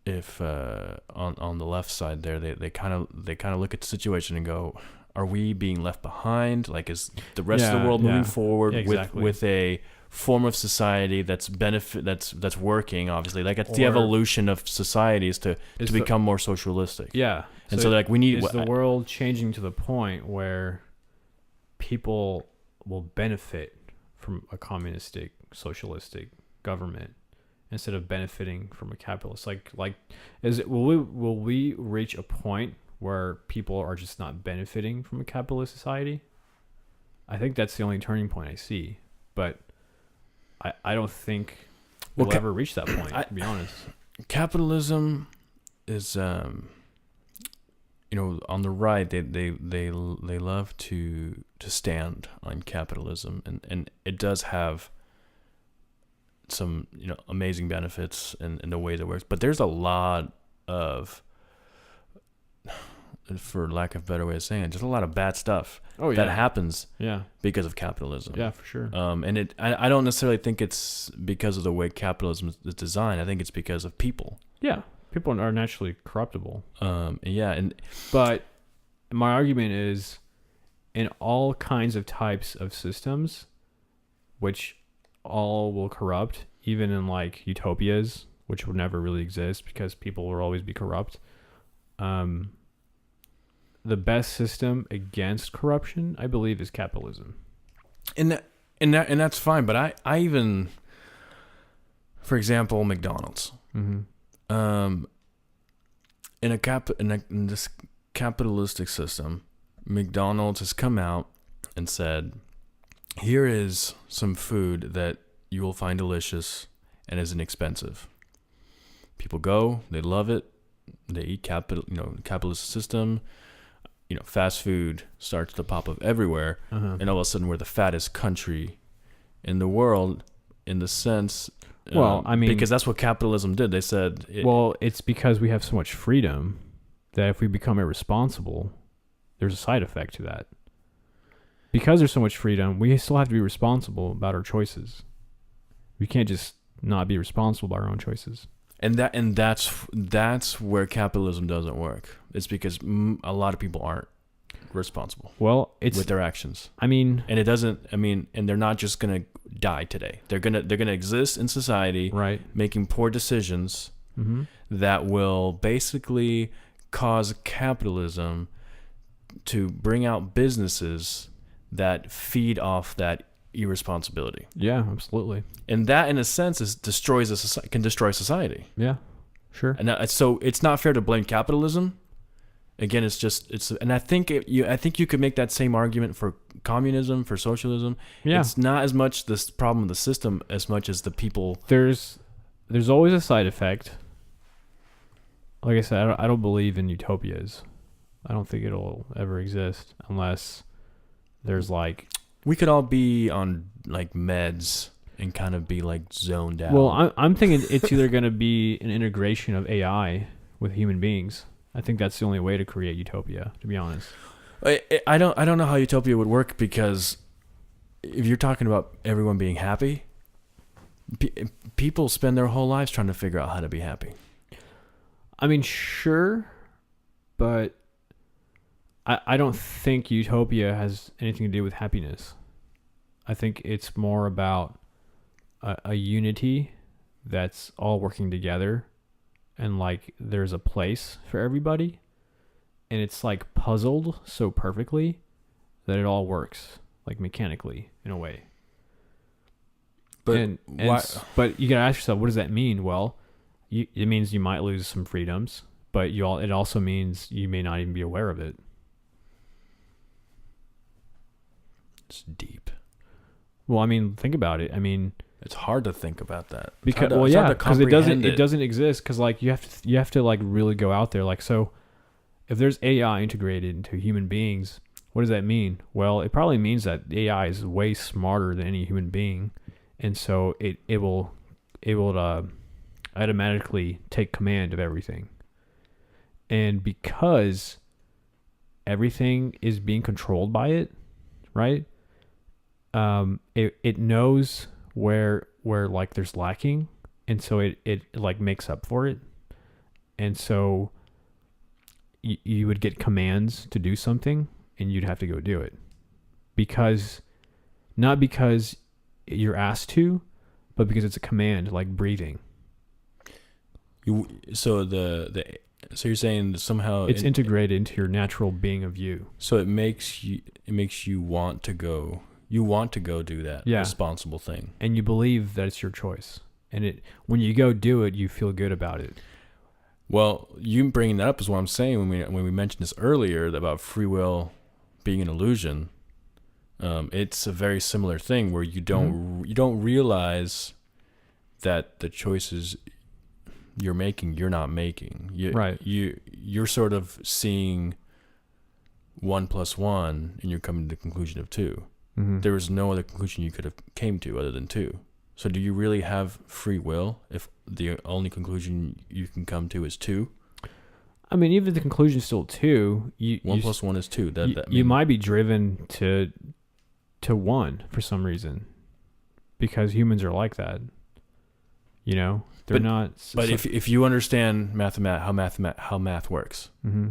on the left side there, they kind of look at the situation and go, are we being left behind? Like, is the rest of the world moving forward with a form of society that's working? Obviously, like the evolution of society is to become more socialistic. Yeah, and so like we need the world changing to the point where people will benefit from a communistic, socialistic government instead of benefiting from a capitalist. Like, will we reach a point where people are just not benefiting from a capitalist society? I think that's the only turning point I see, but I don't think we'll ever reach that point. To be honest, capitalism is on the right. They love to stand on capitalism, and it does have some amazing benefits in the way that it works, but there's a lot of, for lack of a better way of saying it, just a lot of bad stuff that happens because of capitalism. Yeah, for sure. And I don't necessarily think it's because of the way capitalism is designed. I think it's because of people. Yeah, people are naturally corruptible. But my argument is, in all kinds of types of systems, which all will corrupt, even in like utopias, which would never really exist because people will always be corrupt. The best system against corruption, I believe, is capitalism. And that's fine. But I even, for example, McDonald's. Mm-hmm. In this capitalistic system, McDonald's has come out and said, here is some food that you will find delicious and is inexpensive. People go, they love it, they eat capitalist system. Fast food starts to pop up everywhere, and all of a sudden we're the fattest country in the world, in the sense. Because that's what capitalism did. They said, it's because we have so much freedom that if we become irresponsible, there's a side effect to that. Because there's so much freedom, we still have to be responsible about our choices. We can't just not be responsible about our own choices. And that's where capitalism doesn't work. It's because a lot of people aren't responsible. With their actions. And it doesn't. And they're not just gonna die today. They're gonna exist in society, right, making poor decisions that will basically cause capitalism to bring out businesses that feed off that irresponsibility. Yeah, absolutely. And that, in a sense, can destroy society. Yeah, sure. And so it's not fair to blame capitalism. Again, and I think you could make that same argument for communism, for socialism. Yeah. It's not as much this problem of the system as much as the people. There's always a side effect. Like I said, I don't believe in utopias. I don't think it'll ever exist unless there's like. We could all be on like meds and kind of be like zoned out. Well, I'm thinking it's either going to be an integration of AI with human beings. I think that's the only way to create utopia, to be honest. I don't know how utopia would work, because if you're talking about everyone being happy, people spend their whole lives trying to figure out how to be happy. Sure, but I don't think utopia has anything to do with happiness. I think it's more about a unity that's all working together, and like there's a place for everybody, and it's like puzzled so perfectly that it all works like mechanically in a way. But but you gotta ask yourself, what does that mean? Well, it means you might lose some freedoms, but it also means you may not even be aware of it. It's deep. Well, think about it. It's hard to think about that. Because it doesn't exist. Because like you have to like really go out there. Like, so if there's AI integrated into human beings, what does that mean? Well, it probably means that the AI is way smarter than any human being, and so it will automatically take command of everything. And because everything is being controlled by it, right? It knows where like there's lacking, and so it like makes up for it. And so you would get commands to do something and you'd have to go do it. Not because you're asked to, but because it's a command, like breathing. So you're saying that somehow it's integrated into your natural being of you. So it makes you want to go. You want to go do that responsible thing, and you believe that it's your choice. And when you go do it, you feel good about it. Well, you bringing that up is what I'm saying when we mentioned this earlier about free will being an illusion. It's a very similar thing where you don't realize that the choices you're making, you're not making. You're sort of seeing 1 + 1, and you're coming to the conclusion of 2. Mm-hmm. There was no other conclusion you could have came to other than 2. So do you really have free will if the only conclusion you can come to is 2? I mean, even if the conclusion is still 2, 1 + 1 is 2. You might be driven to 1 for some reason, because humans are like that. You know, they're not. But if you understand how math works, mm-hmm.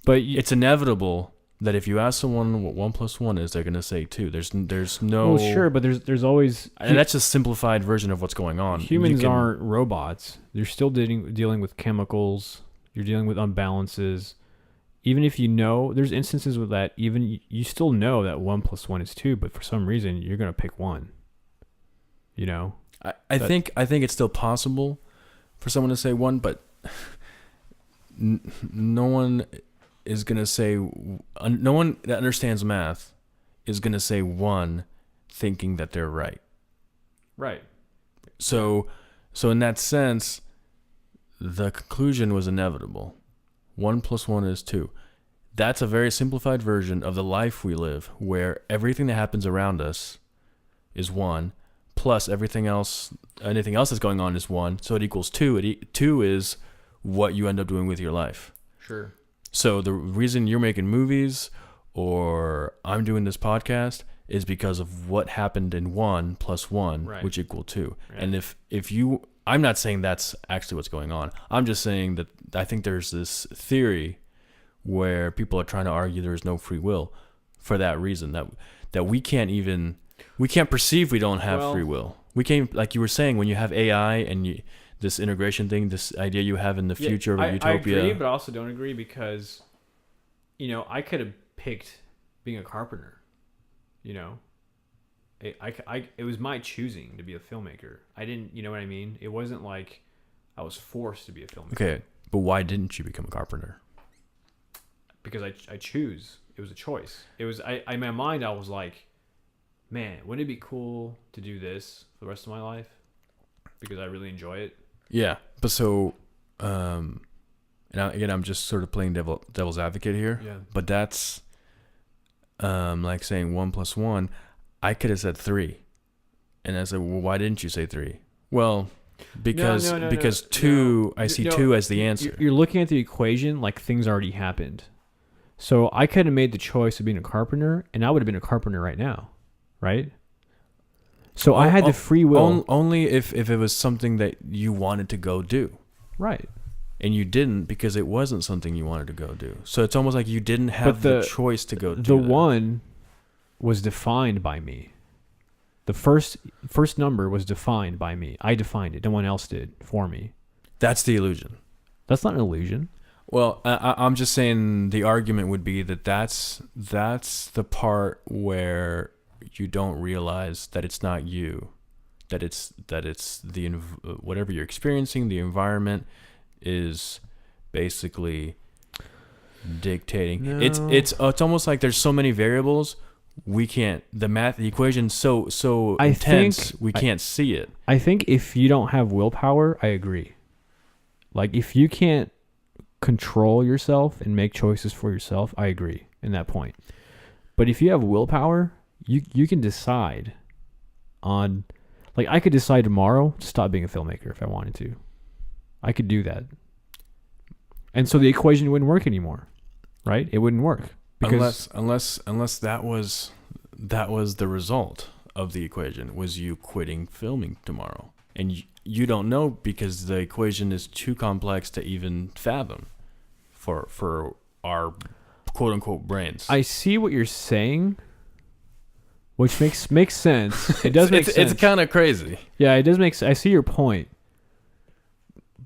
But it's inevitable that if you ask someone what 1 + 1 is, they're going to say 2. There's no. Well, sure, but there's always, and that's a simplified version of what's going on. Humans aren't robots. You're still dealing with chemicals. You're dealing with unbalances. Even if you know, there's instances with that. Even you still know that 1 + 1 is 2, but for some reason you're going to pick 1. You know. I think it's still possible for someone to say 1, but no one is going to say, no one that understands math is going to say 1 thinking that they're right. Right. So in that sense, the conclusion was inevitable. 1 + 1 is 2. That's a very simplified version of the life we live, where everything that happens around us is 1, plus anything else that's going on is 1, so it equals 2. 2 is what you end up doing with your life. Sure. So the reason you're making movies or I'm doing this podcast is because of what happened in 1 + 1, right, which equal 2. Right. And if you, I'm not saying that's actually what's going on. I'm just saying that I think there's this theory where people are trying to argue there is no free will for that reason, that we can't perceive we don't have free will. We can't, like you were saying, when you have AI and this integration thing, this idea you have in the future of a utopia. I agree, but I also don't agree because, I could have picked being a carpenter. It was my choosing to be a filmmaker. I didn't, you know what I mean? It wasn't like I was forced to be a filmmaker. Okay, but why didn't you become a carpenter? Because I choose. It was a choice. It was, in my mind, I was like, man, wouldn't it be cool to do this for the rest of my life? Because I really enjoy it. Yeah, but so, and again, I'm just sort of playing devil's advocate here. Yeah. But that's, like saying 1 + 1. I could have said 3, and I said, well, why didn't you say 3? Well, because 2, I see 2 as the answer. You're looking at the equation like things already happened. So I could have made the choice of being a carpenter, and I would have been a carpenter right now, right? So I had the free will. Only if it was something that you wanted to go do. Right. And you didn't because it wasn't something you wanted to go do. So it's almost like you didn't have the choice to go do the 1 was defined by me. The first number was defined by me. I defined it. No one else did for me. That's the illusion. That's not an illusion. Well, I'm just saying the argument would be that that's the part where you don't realize that it's not you, that it's the whatever you're experiencing, the environment is basically dictating. No. It's almost like there's so many variables. We can't, the equation's so intense, we can't see it. I think if you don't have willpower, I agree. Like if you can't control yourself and make choices for yourself, I agree in that point. But if you have willpower, you can decide on, like I could decide tomorrow to stop being a filmmaker if I wanted to. I could do that. And so the equation wouldn't work anymore, right? It wouldn't work. Because unless that was the result of the equation, was you quitting filming tomorrow. and you don't know because the equation is too complex to even fathom for our quote unquote brains. I see what you're saying, which makes sense. It does make sense. It's kind of crazy. Yeah, it does make sense. I see your point,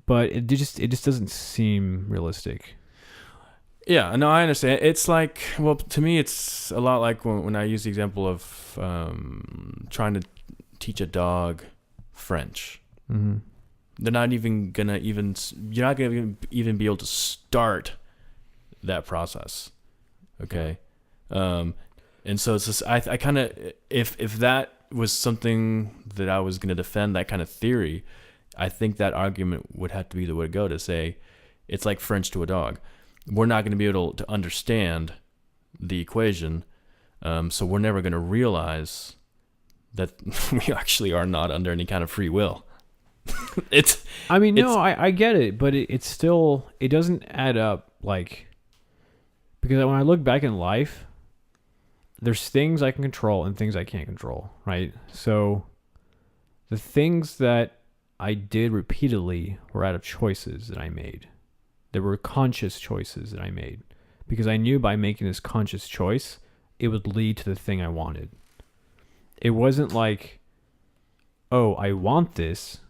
but it just doesn't seem realistic. Yeah, no, I understand. It's like, well, to me, it's a lot like when I use the example of trying to teach a dog French. Mm-hmm. They're not even gonna you're not gonna even be able to start that process. Okay, and so it's just I kind of if that was something that I was gonna defend, that kind of theory, I think that argument would have to be the way to go, to say it's like French to a dog. We're not going to be able to understand the equation, so we're never going to realize that we actually are not under any kind of free will. I get it, but it's still, it doesn't add up, like, because when I look back in life, there's things I can control and things I can't control, right? So the things that I did repeatedly were out of choices that I made. There were conscious choices that I made because I knew by making this conscious choice, it would lead to the thing I wanted. It wasn't like, oh, I want this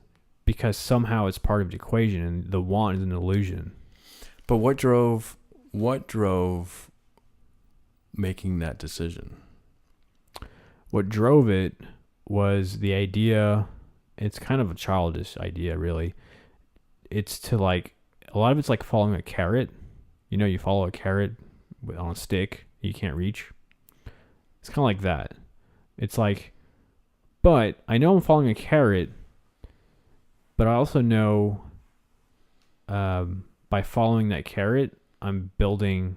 because somehow it's part of the equation and the want is an illusion. But what drove making that decision? What drove it was the idea. It's kind of a childish idea, really. It's to like, a lot of it's like following a carrot. You know, you follow a carrot on a stick you can't reach. It's kind of like that. It's like, but I know I'm following a carrot, but I also know by following that carrot, I'm building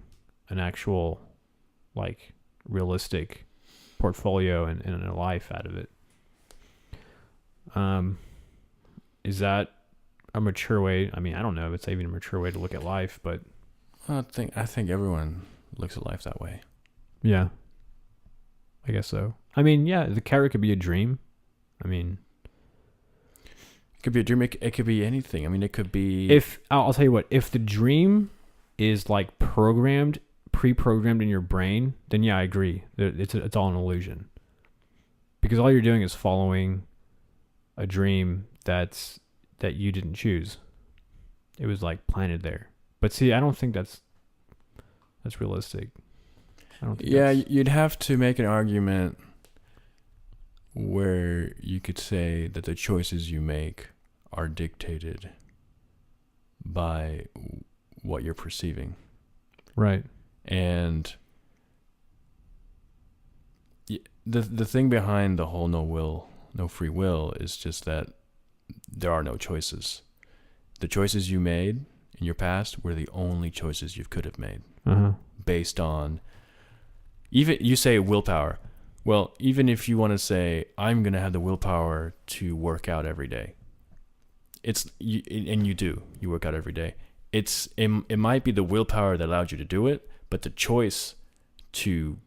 an actual, like, realistic portfolio and a life out of it. Is that a mature way? I mean, I don't know if it's even a mature way to look at life, but I think everyone looks at life that way. Yeah, I guess so. I mean, yeah, the carrot could be a dream. I mean, it could be a dream. It could be anything. I mean, it could be. If I'll tell you what, if the dream is like pre-programmed in your brain, then yeah, I agree. It's all an illusion. Because all you're doing is following a dream that you didn't choose. It was like planted there. But see, I don't think that's realistic. I don't think. Yeah, you'd have to make an argument where you could say that the choices you make are dictated by what you're perceiving. Right. And the thing behind the whole no free will is just that there are no choices. The choices you made in your past were the only choices you could have made. Uh-huh. Based on, even you say willpower. Well, even if you want to say, I'm going to have the willpower to work out every day. And you do. You work out every day. It might be the willpower that allowed you to do it, but the choice to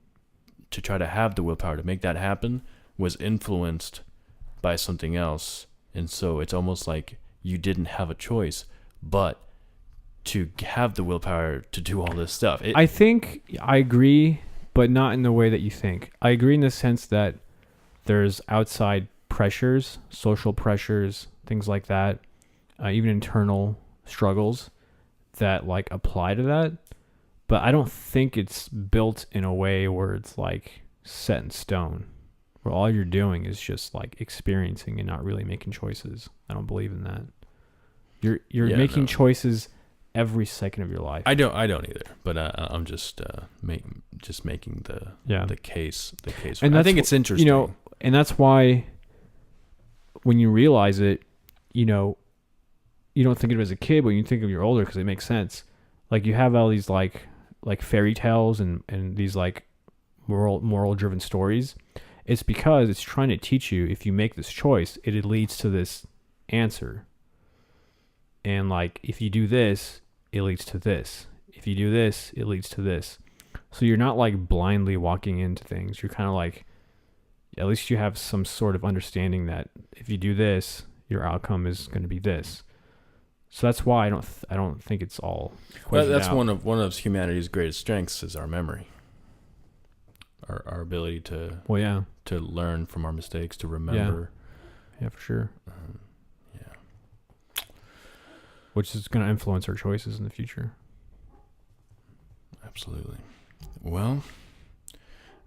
try to have the willpower to make that happen was influenced by something else. And so it's almost like you didn't have a choice, but to have the willpower to do all this stuff. I think I agree, but not in the way that you think. I agree in the sense that there's outside pressures, social pressures, things like that, even internal struggles that like apply to that. But I don't think it's built in a way where it's like set in stone, where all you're doing is just like experiencing and not really making choices. I don't believe in that. You're making choices every second of your life. I don't either. But I'm just making the case. And I think it's interesting. You know, and that's why when you realize it, you know, you don't think of it as a kid, but you think of you're older because it makes sense. Like you have all these like fairy tales and these like moral driven stories. It's because it's trying to teach you, if you make this choice, it leads to this answer. And like if you do this, it leads to this. If you do this, it leads to this. So you're not like blindly walking into things. You're kind of like, at least you have some sort of understanding that if you do this, your outcome is going to be this. So that's why I don't think it's all. Well, that's out. one of humanity's greatest strengths is our memory. Our ability to to learn from our mistakes, to remember. Yeah, for sure. Yeah. Which is going to influence our choices in the future. Absolutely. Well,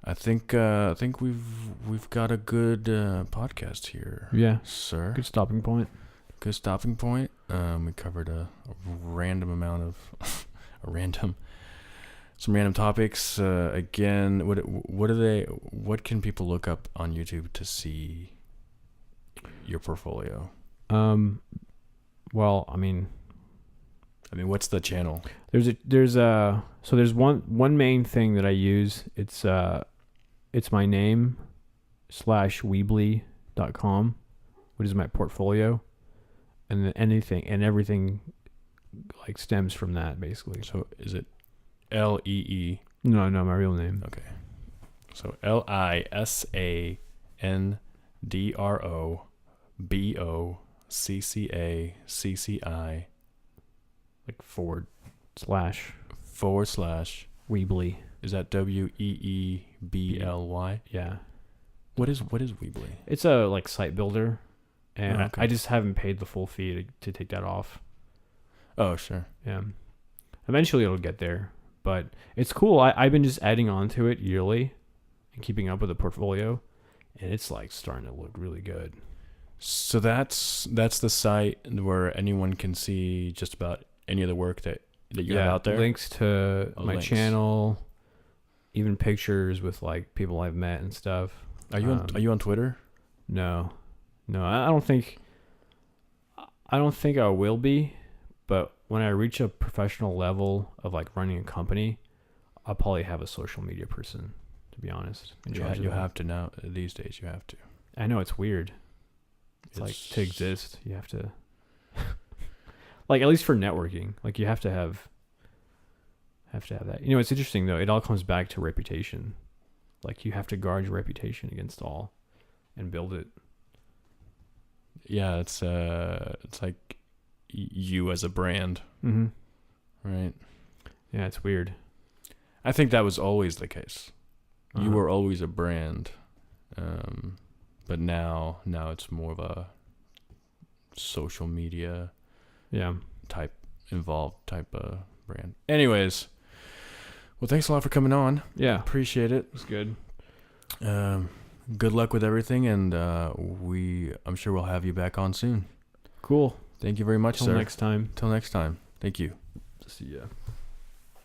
I think we've got a good podcast here. Yeah, sir. Good stopping point. Good stopping point. We covered a random amount of some random topics. Again, what can people look up on YouTube to see your portfolio? Well, I mean, what's the channel? There's one main thing that I use. It's my name /Weebly.com, which is my portfolio, and then everything like stems from that basically. So is it LEE? No, my real name. Okay. So LISANDROBOCCACCI Like // Weebly. Is that WEEBLY? Yeah. What is Weebly? It's a like site builder, and Okay. I just haven't paid the full fee to take that off. Oh, sure. Yeah. Eventually it'll get there, but it's cool. I've been just adding on to it yearly and keeping up with the portfolio, and it's like starting to look really good. So that's the site where anyone can see just about any of the work that you have out there. Links to my links. channel, even pictures with like people I've met and stuff. Are you on Twitter? No, I don't think I will be, but when I reach a professional level of like running a company, I'll probably have a social media person, to be honest. You have to now. These days, you have to. I know it's weird. It's like to exist, you have to, like at least for networking, like you have to have that. You know, it's interesting though. It all comes back to reputation. Like you have to guard your reputation against all, and build it. Yeah, it's like you as a brand, Mm-hmm. right? Yeah, it's weird. I think that was always the case. You Uh-huh. were always a brand, but now it's more of a social media type brand. Anyways, well, thanks a lot for coming on. Yeah, Appreciate it. it's good. Good luck with everything, and I'm sure we'll have you back on soon. Cool. Thank you very much, Till sir. next time. Till next time. Thank you. See ya.